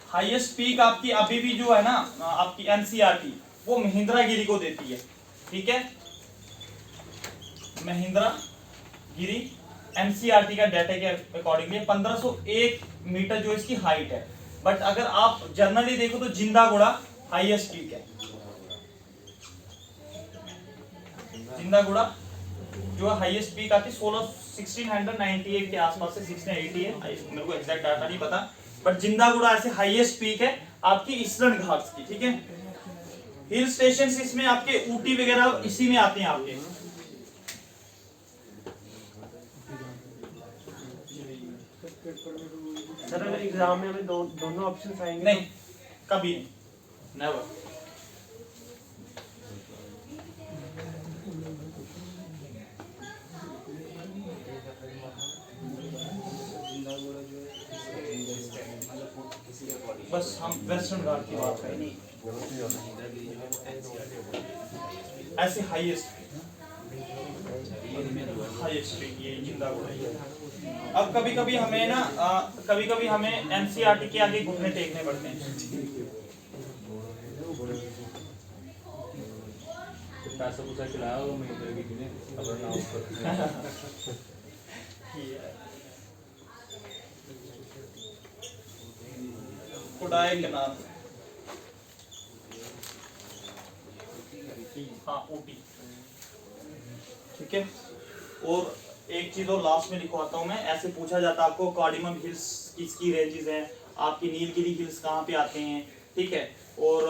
हाईएस्ट पीक आपकी अभी भी जो है ना आपकी एनसीईआरटी वो महेंद्रगिरी को देती है। ठीक है, महेंद्रगिरी एनसीईआरटी का डाटा के अकॉर्डिंगली 1501 मीटर जो इसकी हाइट है। बट अगर आप जनरली देखो तो जिंदागुड़ा हाईएस्ट पीक है। जिंदागुड़ा जो हाईएस्ट पीक आती है 1698 के आसपास से 1680 है, मेरे को एग्जैक्ट डाटा नहीं पता, बट जिंदागुड़ा ऐसे हाईएस्ट पीक है आपकी ईस्टर्न घाट्स की। ठीक है, हिल स्टेशन इसमें आपके ऊटी वगैरह इसी में आते हैं आपके। सर अगर एग्जाम में हमें दोनों ऑप्शंस आएंगे? नहीं, कभी नहीं, नेवर। बस हम वेस्टर्न घाट की बात करें, नहीं ऐसे हाईएस्ट ये जिंदा घोड़ा। अब कभी कभी हमें ना कभी कभी हमें एनसीईआरटी के आगे घुटने टेकने पड़ते हैं। पैसा पूसा खिलाया होगा महेंद्र गिरी ने अपना नाम पर। कोडाई के नाम, हाँ ऊटी, ठीक है। और एक चीज और लास्ट में लिखवाता हूं मैं, ऐसे पूछा जाता है आपको कार्डिमम हिल्स किसकी रेंजेस हैं, आपकी नीलगिरी हिल्स कहाँ पे आते हैं, ठीक है, और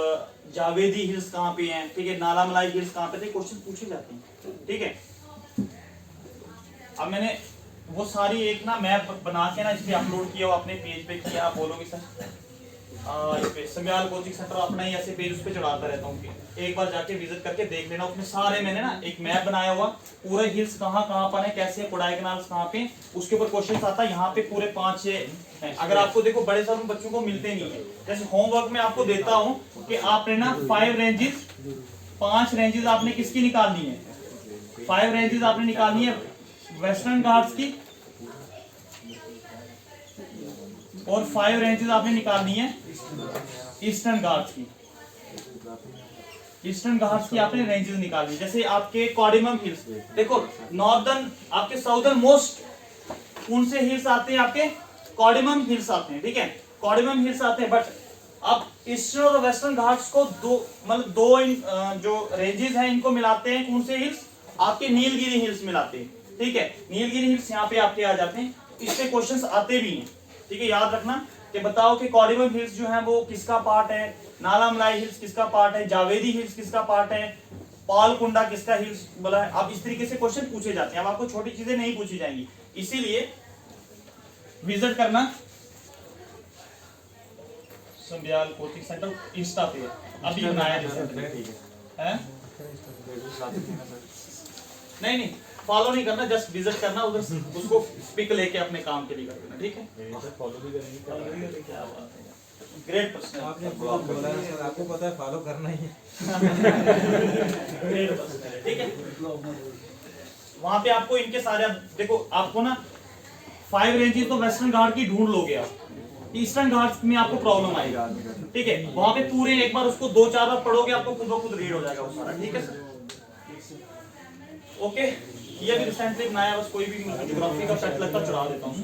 जावेदी हिल्स कहाँ पे हैं, ठीक है, नालामलाई हिल्स कहाँ पे थे, क्वेश्चन पूछे जाते हैं, ठीक है। अब मैंने वो सारी एक ना मैप बना के ना इस पे अपलोड किया, वो अपने पेज पे किया। आप बोलोगे सर इस पे समयाल कोचिंग सेंटर अपना ही ऐसे पेज उस पे चढ़ाता रहता हूँ, एक बार जाके विजिट करके देख लेना। उसमें सारे मैंने ना एक मैप बनाया हुआ, पूरे हिल्स कहाँ कहाँ पर है, कैसे कोडाईकनाल्स कहाँ पे, उसके ऊपर क्वेश्चन आता है। यहाँ पे पूरे 5-6 हैं। अगर आपको देखो बड़े सारे बच्चों को मिलते नहीं है, जैसे होमवर्क में आपको देता हूँ कि आपने ना 5 रेंजेस आपने किसकी निकालनी है, 5 रेंजेस आपने निकालनी है वेस्टर्न घाट्स की, और 5 रेंजेस आपने निकालनी है ईस्टर्न घाट्स की। ईस्टर्न घाट्स की आपने रेंजेस निकालनी, जैसे आपके कार्डिमम हिल्स देखो, नॉर्दर्न आपके साउदर्न मोस्ट कौन से हिल्स आते हैं, आपके कार्डिमम हिल्स आते हैं, ठीक है, कार्डिमम हिल्स आते हैं। बट अब ईस्टर्न और वेस्टर्न घाट्स को दो जो रेंजेस हैं इनको मिलाते हैं, कौन से हिल्स, आपके नीलगिरी हिल्स मिलाते हैं, ठीक है। नीलगिरी हिल्स यहाँ पे आपके आ जाते हैं, इससे क्वेश्चंस आते भी हैं, ठीक है। याद रखना कि बताओ कि कार्डिमम हिल्स जो है वो किसका पार्ट है, नालामलाई हिल्स किसका पार्ट है, जावेदी हिल्स किसका पार्ट है, पालकुंडा किसका हिल्स बोला है। अब इस तरीके से क्वेश्चन पूछे जाते हैं। अब आपको छोटी चीजें नहीं पूछी जाएंगी, इसीलिए विजिट करना संब्याल कोचिंग सेंटर इंस्टा पे अभी बनाया है। नहीं फॉलो नहीं करना, जस्ट विजिट करना, उधर उसको पिक लेके अपने काम के लिए कर देना, ठीक है। फॉलो भी करेंगे, क्या बात है, ग्रेट पर्सन आपने बोला है सर, आपको पता है फॉलो करना ही है। ग्रेट पर्सन है, ठीक है। वहां पे आपको इनके सारे, देखो आपको ना 5 रेंजेस तो वेस्टर्न घाट की ढूंढ लोगे आप, ईस्टर्न घाट्स में आपको प्रॉब्लम आएगा, ठीक है। वहां पे पूरे एक बार उसको 2-4 बार पढ़ोगे, आपको खुद ब खुद रीड हो जाएगा वो सारा, ठीक है सर। ओके, ये भी रिसेंटली बनाया, बस कोई भी ज्योग्राफी का सेट लगता चढ़ा देता हूँ,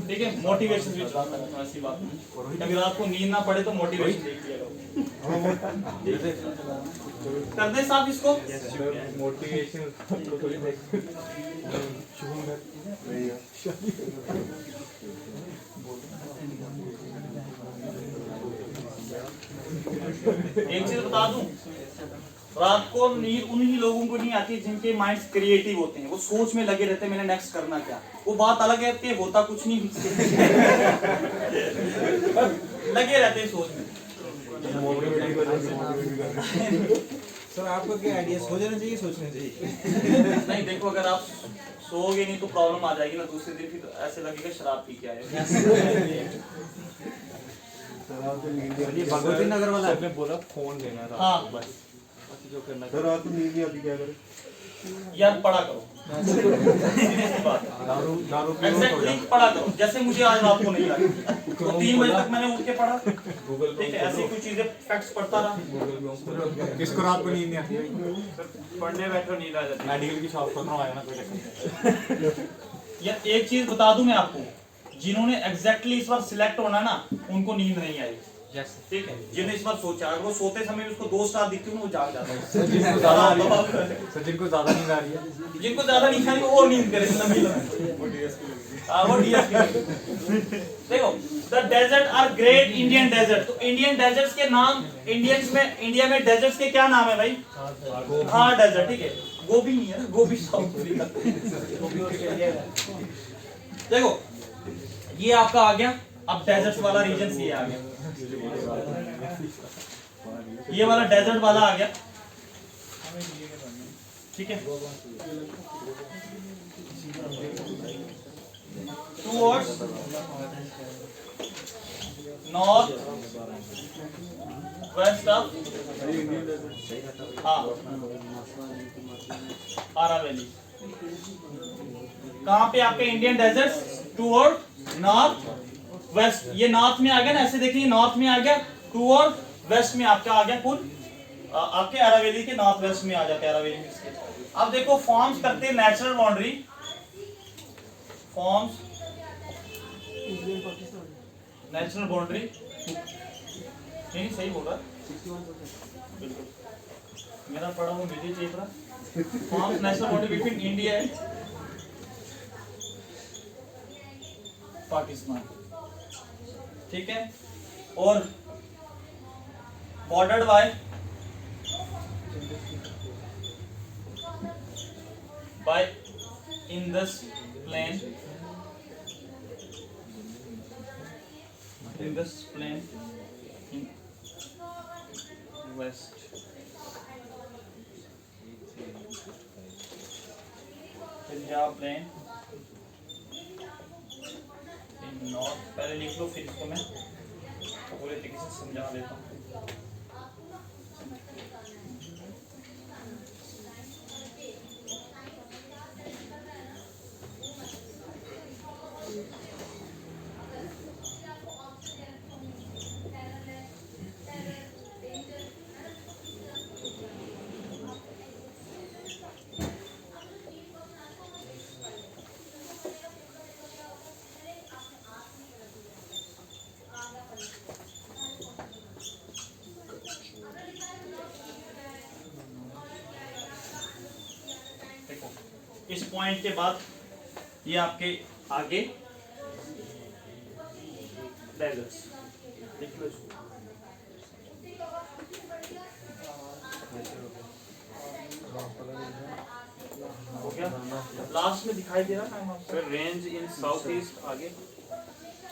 ठीक है। मोटिवेशन भी चढ़ाता हूँ, ऐसी बात नहीं। अगर आपको नींद ना पड़े तो मोटिवेशन देख लिया कर दे साहब इसको। मोटिवेशन एक चीज बता दूं, रात को नींद उन्हीं लोगों को नहीं आती जिनके माइंड्स क्रिएटिव होते हैं, वो सोच में लगे रहते हैं मैंने नेक्स्ट करना क्या। वो बात अलग है कि होता कुछ नहीं लगे रहते हैं सोच में। सर आपका क्या आइडिया, सो जाना चाहिए सोचना चाहिए? नहीं देखो, अगर आप सोओगे नहीं तो प्रॉब्लम आ जाएगी ना, दूसरे दिन फिर ऐसे लगेगा शराब पी के आए। भगवती नगर वाला ने बोला फोन लेना था, हाँ बस जो करना सर रात को नींद नहीं आती, क्या करें? यार पढ़ा करो, दारू एग्जैक्टली पढ़ा करो। जैसे मुझे आज रात को नहीं आई तो 3 बजे तक मैंने उठ के पढ़ा, गूगल ठीक है। ऐसी कुछ चीजें फैक्ट्स पढ़ता रहा। किसको रात को नींद नहीं आती है? पढ़ने बैठो नींद आ जाती मेडिकल की शॉप खोलना आया ना, कोई चक्कर। या एक चीज बता दूं मैं आपको, जिन्होंने एग्जैक्टली इस बार सिलेक्ट होना ना, उनको नींद नहीं आई, ठीक है। जिन्होंने इस बार सोचा, अगर वो सोते समय उसको 2 स्टार दिखते हो वो जाग जाता है। जिनको ज्यादा आ रही है, सर जिनको ज्यादा नींद आ रही है, जिनको ज्यादा नींद आई वो नींद करे लंबी लंबी, वो डीएसपी। देखो, the desert are great Indian desert. तो इंडियन डेजर्ट्स के नाम, इंडिया में डेजर्ट्स के क्या नाम है भाई? हाँ डेजर्ट, ठीक है। गोभी नहीं है ना, गोभी साउथ अफ्रीका। देखो ये आपका आ गया, अब डेजर्ट वाला रीजन ये आ गया, ये वाला डेजर्ट वाला आ गया, ठीक है। 2 words नॉर्थ वेस्ट ऑफ हाँ अरावली। कहां पे आपके Indian desert toward north west, ये नॉर्थ में आ गया ना, ऐसे देखिए नॉर्थ में आ गया, टूवर्ड वेस्ट में आपका आ गया फुल आपके अरावली के नॉर्थ वेस्ट में आ जाते हैं अरावली मिक्स के। अब देखो फॉर्म्स करते हैं natural boundary, forms natural boundary, नहीं सही बोल रहा बिल्कुल, मेरा पढ़ा हुआ मुझे चाहिए था। Forms national boundary between India and Pakistan, ठीक है, और bordered by Indus plain, Indus plain in west, Punjab plain in north. पहले लिख लो फिर इसको मैं पूरे तरीके से समझा देता हूँ। इस पॉइंट के बाद ये आपके आगे डेजर्ट्स देख लो इसको, हो गया लास्ट में दिखाई दे रहा है फिर रेंज इन साउथ ईस्ट आगे।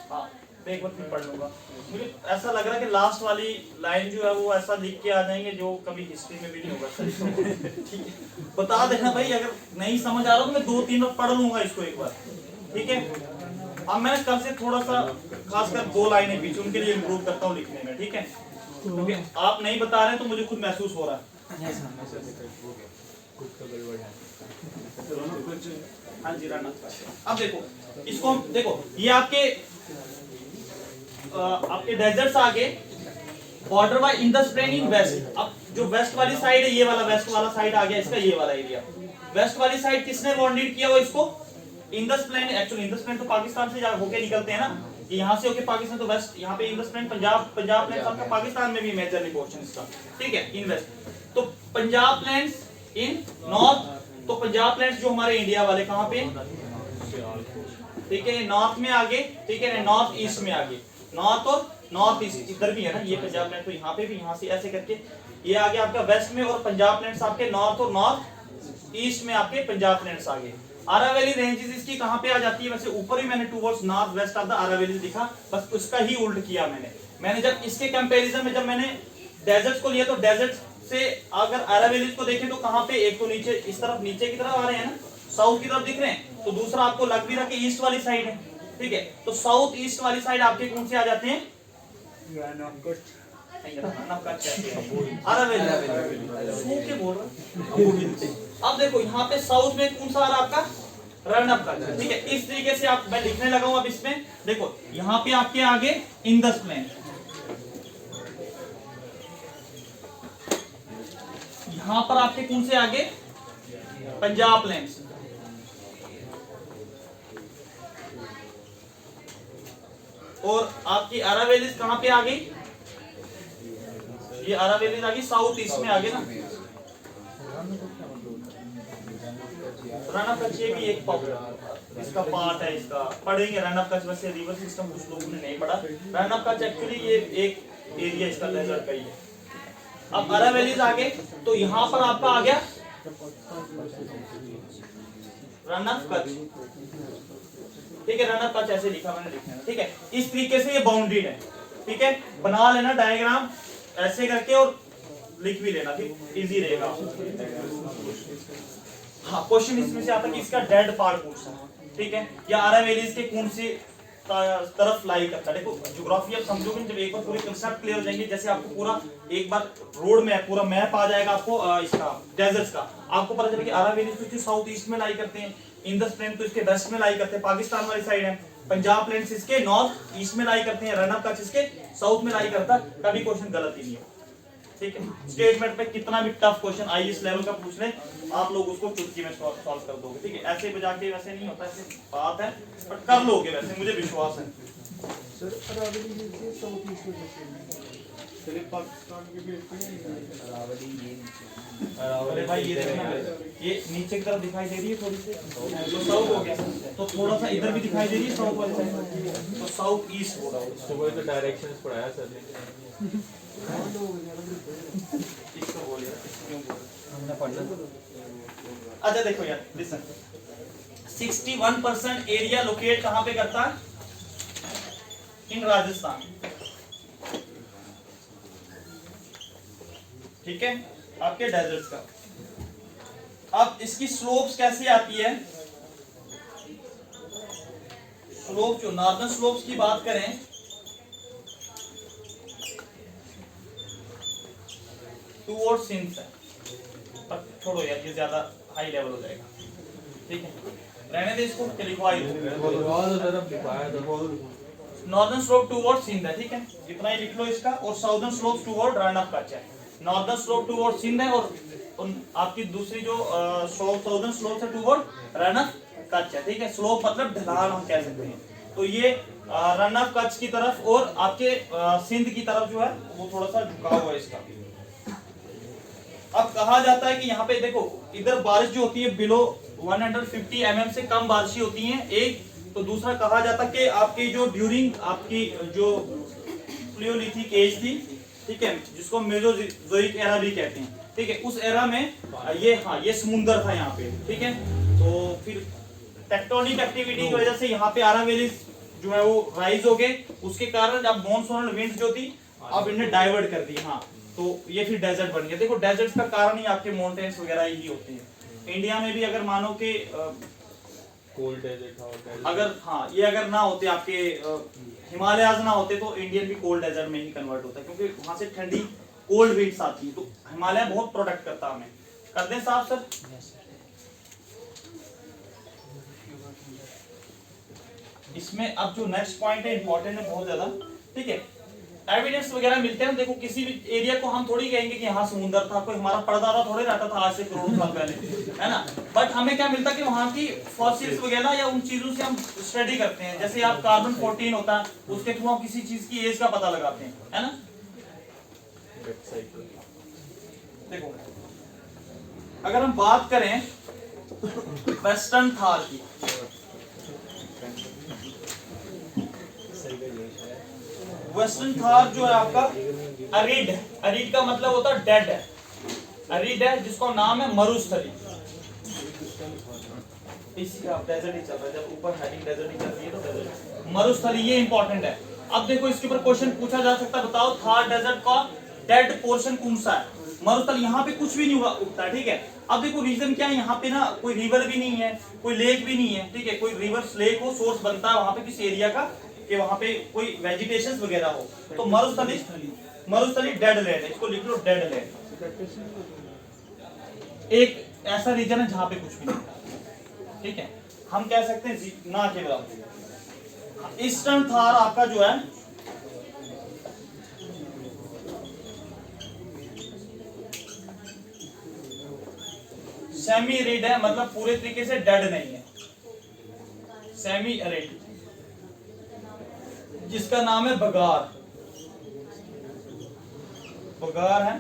हाँ मैं एक बार फिर पढ़ लूंगा, मुझे ऐसा लग रहा है कि लास्ट वाली लाइन जो है वो ऐसा लिख के आ जाएंगे जो कभी हिस्ट्री में भी नहीं होगा सही। ठीक है बता देना भाई, अगर नहीं समझ आ रहा तो मैं 2-3 बार पढ़ लूंगा इसको एक बार, ठीक है। अब मैं कल से थोड़ा सा खासकर 2 लाइनें पीछे उनके लिए इम्प्रूव करता हूँ लिखने में, ठीक है, क्योंकि आप नहीं बता रहे तो मुझे खुद महसूस हो रहा है। हाँ जी राणा, अब देखो इसको हम देखो, ये आपके डेजर्ट्स आगे border by Indus plain in west. अब जो वेस्ट वाली साइड है, ये वाला वेस्ट वाला साइड आ गया इसका, ये वाला एरिया वेस्ट वाली साइड किसने बाउंडेड किया हुआ इसको? Indus plain. Actually Indus plain तो पाकिस्तान से होके निकलते हैं ना, यहाँ से होके पाकिस्तान, तो वेस्ट यहाँ पे इंडस प्लेन पंजाब प्लेन आपका पाकिस्तान में भी मेजरली पोर्शन इसका, ठीक है, इन वेस्ट। तो पंजाब प्लेन्स इन नॉर्थ, तो पंजाब प्लेन्स जो हमारे इंडिया वाले कहाँ पे, ठीक है, नॉर्थ में आगे, ठीक है, नॉर्थ ईस्ट में आगे, नॉर्थ और नॉर्थ ईस्ट इधर भी है ना, ये पंजाब प्लेन तो यहाँ पे भी, यहाँ से ऐसे करके ये आगे आपका वेस्ट में, और पंजाब प्लेन्स आपके नॉर्थ और नॉर्थ ईस्ट में आपके पंजाब प्लेन्स आगे। अरावली रेंजेस इसकी कहाँ पे आ जाती है? वैसे ऊपर ही मैंने towards north west of the Aravalli लिखा, बस उसका ही उल्ट किया मैंने जब इसके कंपैरिजन में जब मैंने डेजर्ट्स को लिया, तो डेजर्ट्स से अगर अरावली को देखें तो कहाँ पे, एक तो नीचे इस तरफ, नीचे की तरफ आ रहे हैं ना, साउथ की तरफ दिख रहे हैं, तो दूसरा आपको लग भी रहा कि ईस्ट वाली साइड है, ठीक है। तो साउथ ईस्ट वाली साइड आपके कौन से आ जाते हैं? अब देखो यहाँ पे साउथ में कौन सा आ रहा आपका? रन अप का, ठीक है। इस तरीके से आप मैं लिखने लगा हूं। अब इसमें देखो यहाँ पे आपके आगे इंडस प्लेन, यहाँ पर आपके कौन से आगे? पंजाब प्लेन्स, और आपकी अरावलीज कहां पे आ गई? ये अरावलीज आ गई साउथ ईस्ट में आ गई ना। रन ऑफ कच्छ भी एक इसका पार्ट है, इसका पढ़ेंगे रन ऑफ कच्छ। वैसे रिवर सिस्टम कुछ लोगों ने नहीं पढ़ा। रन ऑफ कच्छ एक्चुअली ये एक एरिया इसका डेजर्ट का ही है। अब अरावलीज आ गए, तो यहाँ पर आपका आ गया रन ऑफ कच्छ, ठीक है। रन ऑफ कच्छ ऐसे लिखा मैंने, लिखना है, ठीक है। इस तरीके से ये बाउंड्रीड है, ठीक है। बना लेना डायग्राम ऐसे करके और लिख भी लेना, ठीक, इजी रहेगा। हाँ, क्वेश्चन इसमें से आता है कि इसका डेड पार्ट पूछना है, ठीक है, या अरावलीज के कौन से तरफ लाई करता है। देखो ज्योग्राफी आप समझोगे जब एक बार पूरे कंसेप्ट क्लियर हो जाएंगे, जैसे आपको पूरा एक बार रोड मैप पूरा मैप आ जाएगा आपको इसका डेजर्ट्स का, आपको पता चलेगा कि अरावली तो इसके साउथ ईस्ट में लाई करते हैं, इंडस प्लेन तो इसके वेस्ट में लाई करते हैं, पाकिस्तान वाली साइड है, पंजाब प्लेन्स इसके नॉर्थ ईस्ट में लाई करते हैं, रन ऑफ कच्छ इसके साउथ में लाई करता है। कभी क्वेश्चन गलत ही नहीं हो, ठीक है। स्टेटमेंट पे कितना भी टफ क्वेश्चन आईएएस लेवल का पूछ ले, आप लोग उसको चुटकी में सॉल्व कर दोगे, ठीक है। ऐसे बजा के वैसे नहीं होता, ऐसे बात है बट कर लोगे, वैसे मुझे विश्वास है। सर अरावली ये साउथ ईस्ट में चलिए पाकिस्तान के भी अरावली ये अरे भाई ये देखना, ये नीचे की तरफ दिखाई दे रही है थोड़ी सी, तो साउथ हो गया, तो थोड़ा सा इधर भी दिखाई दे रही है साउथ वाली साइड, तो साउथ ईस्ट होगा। सुबह तो डायरेक्शंस पढ़ाया सर ने। इसको बोलिए क्यों बोल। अच्छा देखो यार लिसन, 61% एरिया लोकेट कहां पे करता है? इन राजस्थान, ठीक है, आपके डेजर्ट्स का। अब इसकी स्लोप्स कैसी आती है? स्लोप जो नॉर्दर्न स्लोप्स की बात करें, टूवर्ड सिंध है, पर छोड़ो यार ये ज्यादा हाई लेवल हो जाएगा, ठीक है, रहने दे इसको, लिखवाई दो। नॉर्दर्न स्लोप टूवर्ड सिंध है, ठीक है, इतना ही लिख लो इसका, और southern slope toward Rann of Kutch है। नॉर्दर्न स्लोप टूवर्ड सिंध है और आपकी दूसरी जो साउदर्न स्लोप है टूवर्ड रन ऑफ कच्छ है, ठीक है। स्लोप मतलब ढलान हम कह सकते हैं, तो ये रन ऑफ कच्छ की तरफ और आपके सिंध की तरफ जो है वो थोड़ा सा झुकाव हुआ है इसका। अब कहा जाता है कि यहाँ पे देखो इधर बारिश जो होती है बिलो 150 mm से कम बारिश होती है, एक तो दूसरा कहा जाता है कि आपकी जो ड्यूरिंग आपकी जो प्लियोलिथिक एज थी, ठीक है, जिसको मेसोजोइक एरा भी कहते हैं, ठीक है, उस एरा में ये समुंदर था यहाँ पे, ठीक है। तो फिर टेक्टोनिक एक्टिविटी की वजह से यहाँ पे अरावली जो है वो राइज हो गए, उसके कारण अब मॉनसूनल विंड जो थी अब इन्हें डाइवर्ट कर दी, हाँ, तो ये फिर डेजर्ट बन गया। देखो डेजर्ट का कारण ही आपके माउंटेन्स वगैरह ही होते हैं। इंडिया में भी अगर मानो कि कोल्ड डेजर्ट था, अगर हाँ ये अगर ना होते आपके हिमालयाज ना होते तो इंडियन भी कोल्ड डेजर्ट में ही कन्वर्ट होता है, क्योंकि वहां से ठंडी कोल्ड विंड्स आती है, तो हिमालय बहुत प्रोटेक्ट करता है हमें। कर दें साहब सर? इसमें अब जो नेक्स्ट पॉइंट है इंपॉर्टेंट है बहुत ज्यादा, ठीक है। एविडेंस वगैरह मिलते हैं, देखो किसी भी एरिया को हम थोड़ी कहेंगे कि यहाँ समुद्र था, कोई हमारा परदादा थोड़े रहता था आज से करोड़ों साल पहले, है ना, बट हमें क्या मिलता है कि वहाँ की फॉसिल्स वगैरह या उन चीजों से हम स्टडी करते हैं, जैसे आप कार्बन 14 होता है उसके थ्रू हम किसी चीज की एज का पता लगाते हैं, है ना। देखो अगर हम बात करें वेस्टर्न थार की, वेस्टर्न थार जो है आपका अरिड है, अरिड का मतलब होता है डेड है, अरिड है जिसका नाम है मरुस्थली। इसी आप डेजर्ट ही चल रहा है, जब ऊपर हेडिंग डेजर्ट ही चल रही है तो डेजर्ट मरुस्थली, ये इंपॉर्टेंट है। अब देखो इसके ऊपर क्वेश्चन पूछा जा सकता है, बताओ थार डेजर्ट का डेड पोर्शन कौन सा है? मरुस्थल, यहाँ पे कुछ भी नहीं उगता, ठीक है। अब देखो रीजन क्या है, यहाँ पे ना कोई रिवर भी नहीं है, कोई लेक भी नहीं है, ठीक है, कोई रिवर लेक हो सोर्स बनता है वहां पे किसी एरिया का कि वहां पे कोई वेजिटेशन वगैरह हो, तो मरुस्थली डेड लैंड है, इसको लिख लो डेड लैंड। एक ऐसा रीजन है जहां पे कुछ भी नहीं, ठीक है, हम कह सकते हैं ना के बराबर। ईस्टर्न थार आपका जो है सेमी एरिड है, मतलब पूरे तरीके से डेड नहीं है, सेमी एरिड, जिसका नाम है बगार, बगार है,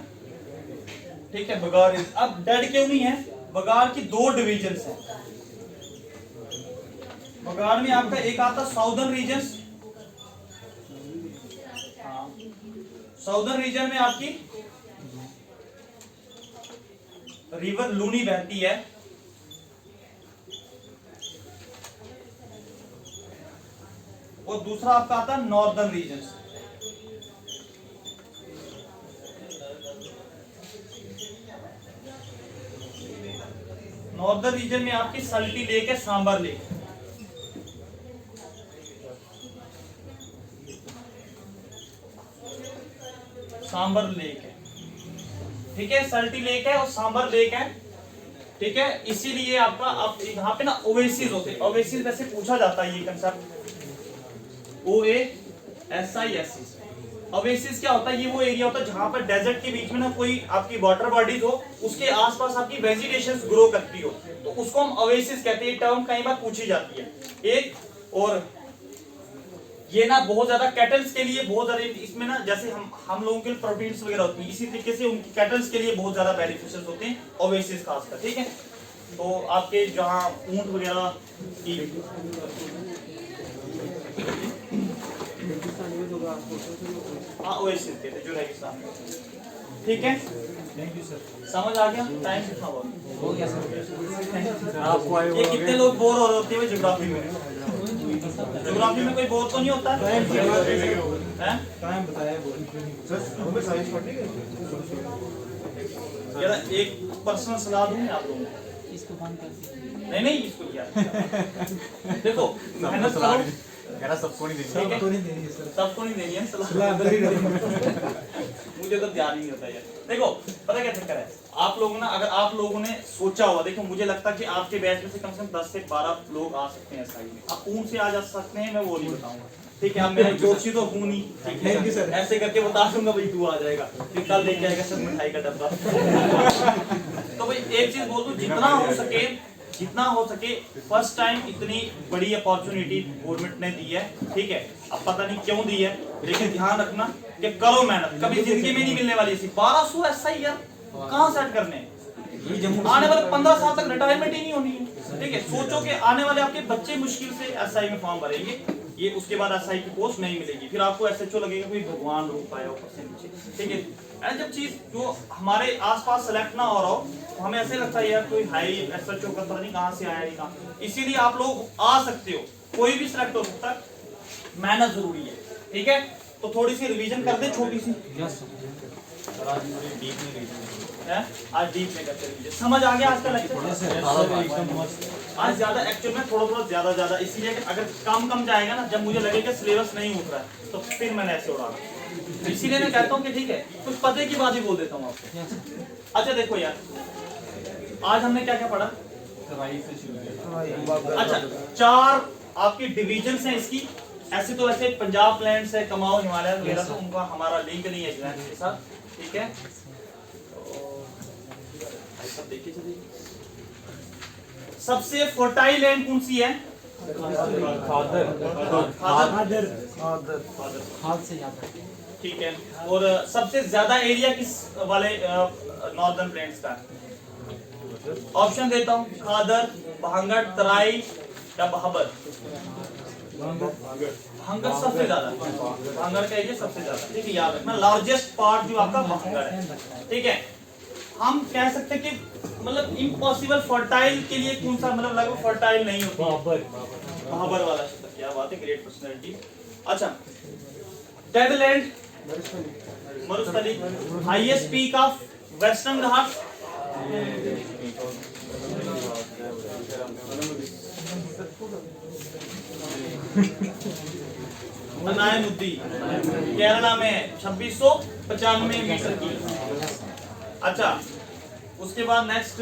ठीक है, बगार। अब डेड क्यों नहीं है? बगार की दो डिविजन्स हैं, बगार में आपका एक आता साउदर्न रीजन, साउदर्न रीजन में आपकी रिवर लूनी बहती है, और दूसरा आपका आता है नॉर्दर्न रीजन। नॉर्दर्न रीजन में आपकी सल्टी लेक है, सांबर लेक, सांबर लेक है, ठीक है, सल्टी लेक है और सांबर लेक है, ठीक है। इसीलिए आपका अब यहाँ पे ना ओएसिस होते हैं। ओएसिस वैसे पूछा जाता है ये कंसेप्ट, OASIS। ओएसिस क्या होता है? ये वो एरिया होता है जहां पर डेजर्ट के बीच में ना कोई आपकी वाटर बॉडीज हो, उसके आसपास आपकी वेजिटेशन ग्रो करती हो, तो उसको हम ओएसिस कहते हैं। ये टर्म कई बार पूछी जाती है। एक और ये ना बहुत ज्यादा कैटल्स के लिए बहुत ज्यादा, इसमें ना जैसे हम लोगों के प्रोटीन्स वगैरह होती है, इसी तरीके से उनकी कैटल्स के लिए बहुत ज्यादा बेनिफिशियल होते हैं ओएसिस खासकर, ठीक है। तो आपके जहाँ ऊंट वगैरह की हाँ ओएसिस कहते हैं जो रेगिस्तान में, ठीक है। Thank you sir. समझ आ गया? टाइम कितना हो गया सर आपको आए ये कितने लोग बोर हो रहे होते हैं ज्योग्राफी में? ज्योग्राफी में कोई बोर तो नहीं होता है? टाइम बताया सर, हमें साइंस पढ़नी है। जरा एक पर्सनल सलाह दूं आप लोगों को, इसको बंद कर नहीं इसको क्या देखो मेहनत करो, मेरा सबको नहीं ठीक है? सबको नहीं देंगे सर, सबको नहीं देनी है सलाह, सलाह अंदर ही रखना। मुझे तो ध्यान ही नहीं होता यार। देखो पता क्या चक्कर है, आप लोगों ने अगर आप लोगों ने सोचा हुआ, देखो मुझे लगता है कि आपके बैच में से कम 10 से 12 लोग आ सकते हैं एसआई में। आप पूर्ण से आ जा सकते हैं, मैं वो नहीं बताऊंगा, ठीक है। अब मेरे जोशी तो हूं नहीं, थैंक यू सर। ऐसे करके बता दूंगा भाई तू आ जाएगा, फिर कल लेके आएगा सर मिठाई का डब्बा। तो भाई एक चीज बोल दूं, जितना हो सके फर्स्ट टाइम इतनी बड़ी अपॉर्चुनिटी गवर्नमेंट ने दी है, ठीक है। अब पता नहीं क्यों दी है, लेकिन ध्यान रखना कि करो मेहनत, कभी जिंदगी में नहीं मिलने वाली ऐसी 1200 एसआई यार कहां सेट करने हैं? आने वाले 15 साल तक रिटायरमेंट ही नहीं होनी है, ठीक है। सोचो कि आने वाले आपके बच्चे मुश्किल से एसआई में फॉर्म भरेंगे, ये उसके बाद एसआई की पोस्ट नहीं मिलेगी, फिर आपको एसएचओ लगेगा कोई भगवान रूप आया ऊपर से नीचे, ठीक है। जब चीज जो हमारे आसपास सेलेक्ट ना हो रहा हो, तो हमें ऐसे लगता है यार कोई हाई एसएचओ का पता नहीं कहां से आया है कहां। इसीलिए आप लोग आ सकते हो, कोई भी सिलेक्ट हो सकता है, मेहनत जरूरी है, ठीक है। तो थोड़ी सी रिवीजन कर दे छोटी सी, आज डीप में करते रहिए। समझ आ गया आज का लेक्चर? आज ज्यादा एक्चुअल में थोड़ा ज्यादा इसीलिए कि अगर कम जाएगा ना, जब मुझे लगेगा सिलेबस नहीं उठ रहा है तो फिर मैंने ऐसे उड़ाना, इसीलिए मैं कहता हूँ कि ठीक है कुछ पते की बात ही बोल देता हूँ आपको। अच्छा देखो यार, आज हमने क्या क्या पढ़ा? अच्छा 4 आपकी डिविजन है इसकी। ऐसे तो वैसे पंजाब प्लैंट्स है, कमाओ हिमालय वगैरह, तो उनका हमारा लिंक नहीं है एग्जाम के साथ, ठीक है। सब देखिए चलिए, सबसे फर्टाइल लैंड कौन सी है? हाथ से याद रखें। ठीक है। और सबसे ज्यादा एरिया किस वाले नॉर्दर्न प्लेन्स का? ऑप्शन देता हूँ, खादर, भांगड़, तराई या बहाबर। भांगड़ सबसे ज्यादा, भांगड़ का एरिया सबसे ज्यादा, ठीक है, याद रखना। लार्जेस्ट पार्ट जो आपका भांगड़ है, ठीक है। हम कह सकते हैं कि मतलब इम्पॉसिबल फर्टाइल के लिए कौन सा, मतलब लगभग फर्टाइल नहीं होती है, बहाबर वाला शब्द। क्या बात है, ग्रेट पर्सनालिटी। अच्छा, डेड लैंड, मरुस्थली, highest peak of western ghat, Anamudi, Kerala में 2695 मीटर की। अच्छा, उसके बाद नेक्स्ट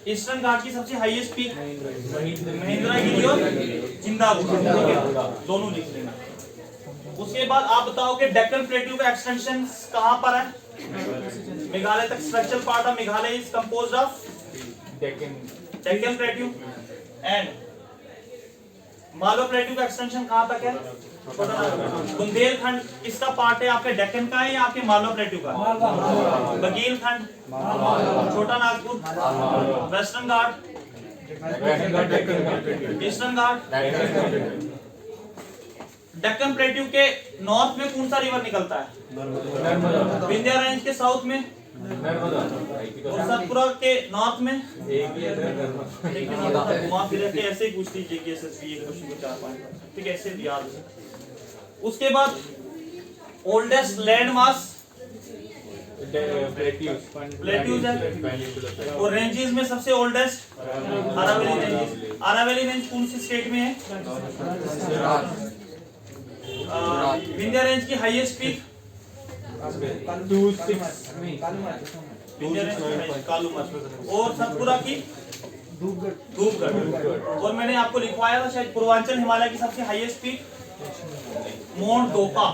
ईस्टर्न घाट की सबसे हाईएस्ट पीक महेंद्रगिरी और जिंदाबू, दोनों लिख लेना। उसके बाद आप बताओ कि डेक्कन प्लेट्यू का एक्सटेंशन कहां पर है? मेघालय तक। Structural part of Meghalaya is composed of Deccan plateau and Malwa plateau का एक्सटेंशन कहां तक है? बुंदेलखंड किसका पार्ट है? आपके डेक्कन का है या आपके मालवा प्लेट्यू का? बघेलखंड, छोटा नागपुर, वेस्टर्न घाट, ईस्टर्न घाट। डेक्कन प्लेट्यू के नॉर्थ में कौन सा रिवर निकलता है? विंध्या रेंज के साउथ में, और सतपुरा के नॉर्थ में। घुमा फिर के ऐसे ही पूछ लीजिए कि एसएसबी एक क्वेश्चन को 4-5, ठीक है, ऐसे याद है। उसके बाद ओल्डेस्ट लैंड मास प्लेट्यूज है, और रेंजेस में सबसे oldest Aravalli range. Aravalli range कौन सी स्टेट में है? विंध्या रेंज की हाईएस्ट पीक कालूमच और सतपुरा की धूपगढ़। और मैंने आपको लिखवाया था शायद पूर्वांचल हिमालय की सबसे हाईएस्ट पीक मोंटदोपा,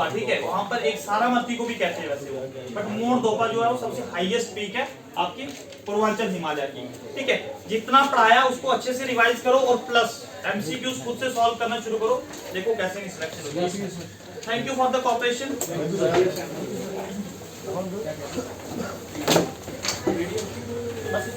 ठीक है। वहां पर एक सारामती को भी कहते हैं वैसे वो, बट मोंटदोपा जो है वो सबसे हाईएस्ट पीक है आपकी पूर्वांचल हिमालय की, ठीक है। जितना पढ़ाया उसको अच्छे से रिवाइज करो और प्लस एमसीक्यूज खुद से सॉल्व करना शुरू करो, देखो कैसे सिलेक्शन होगी। Thank you for the cooperation.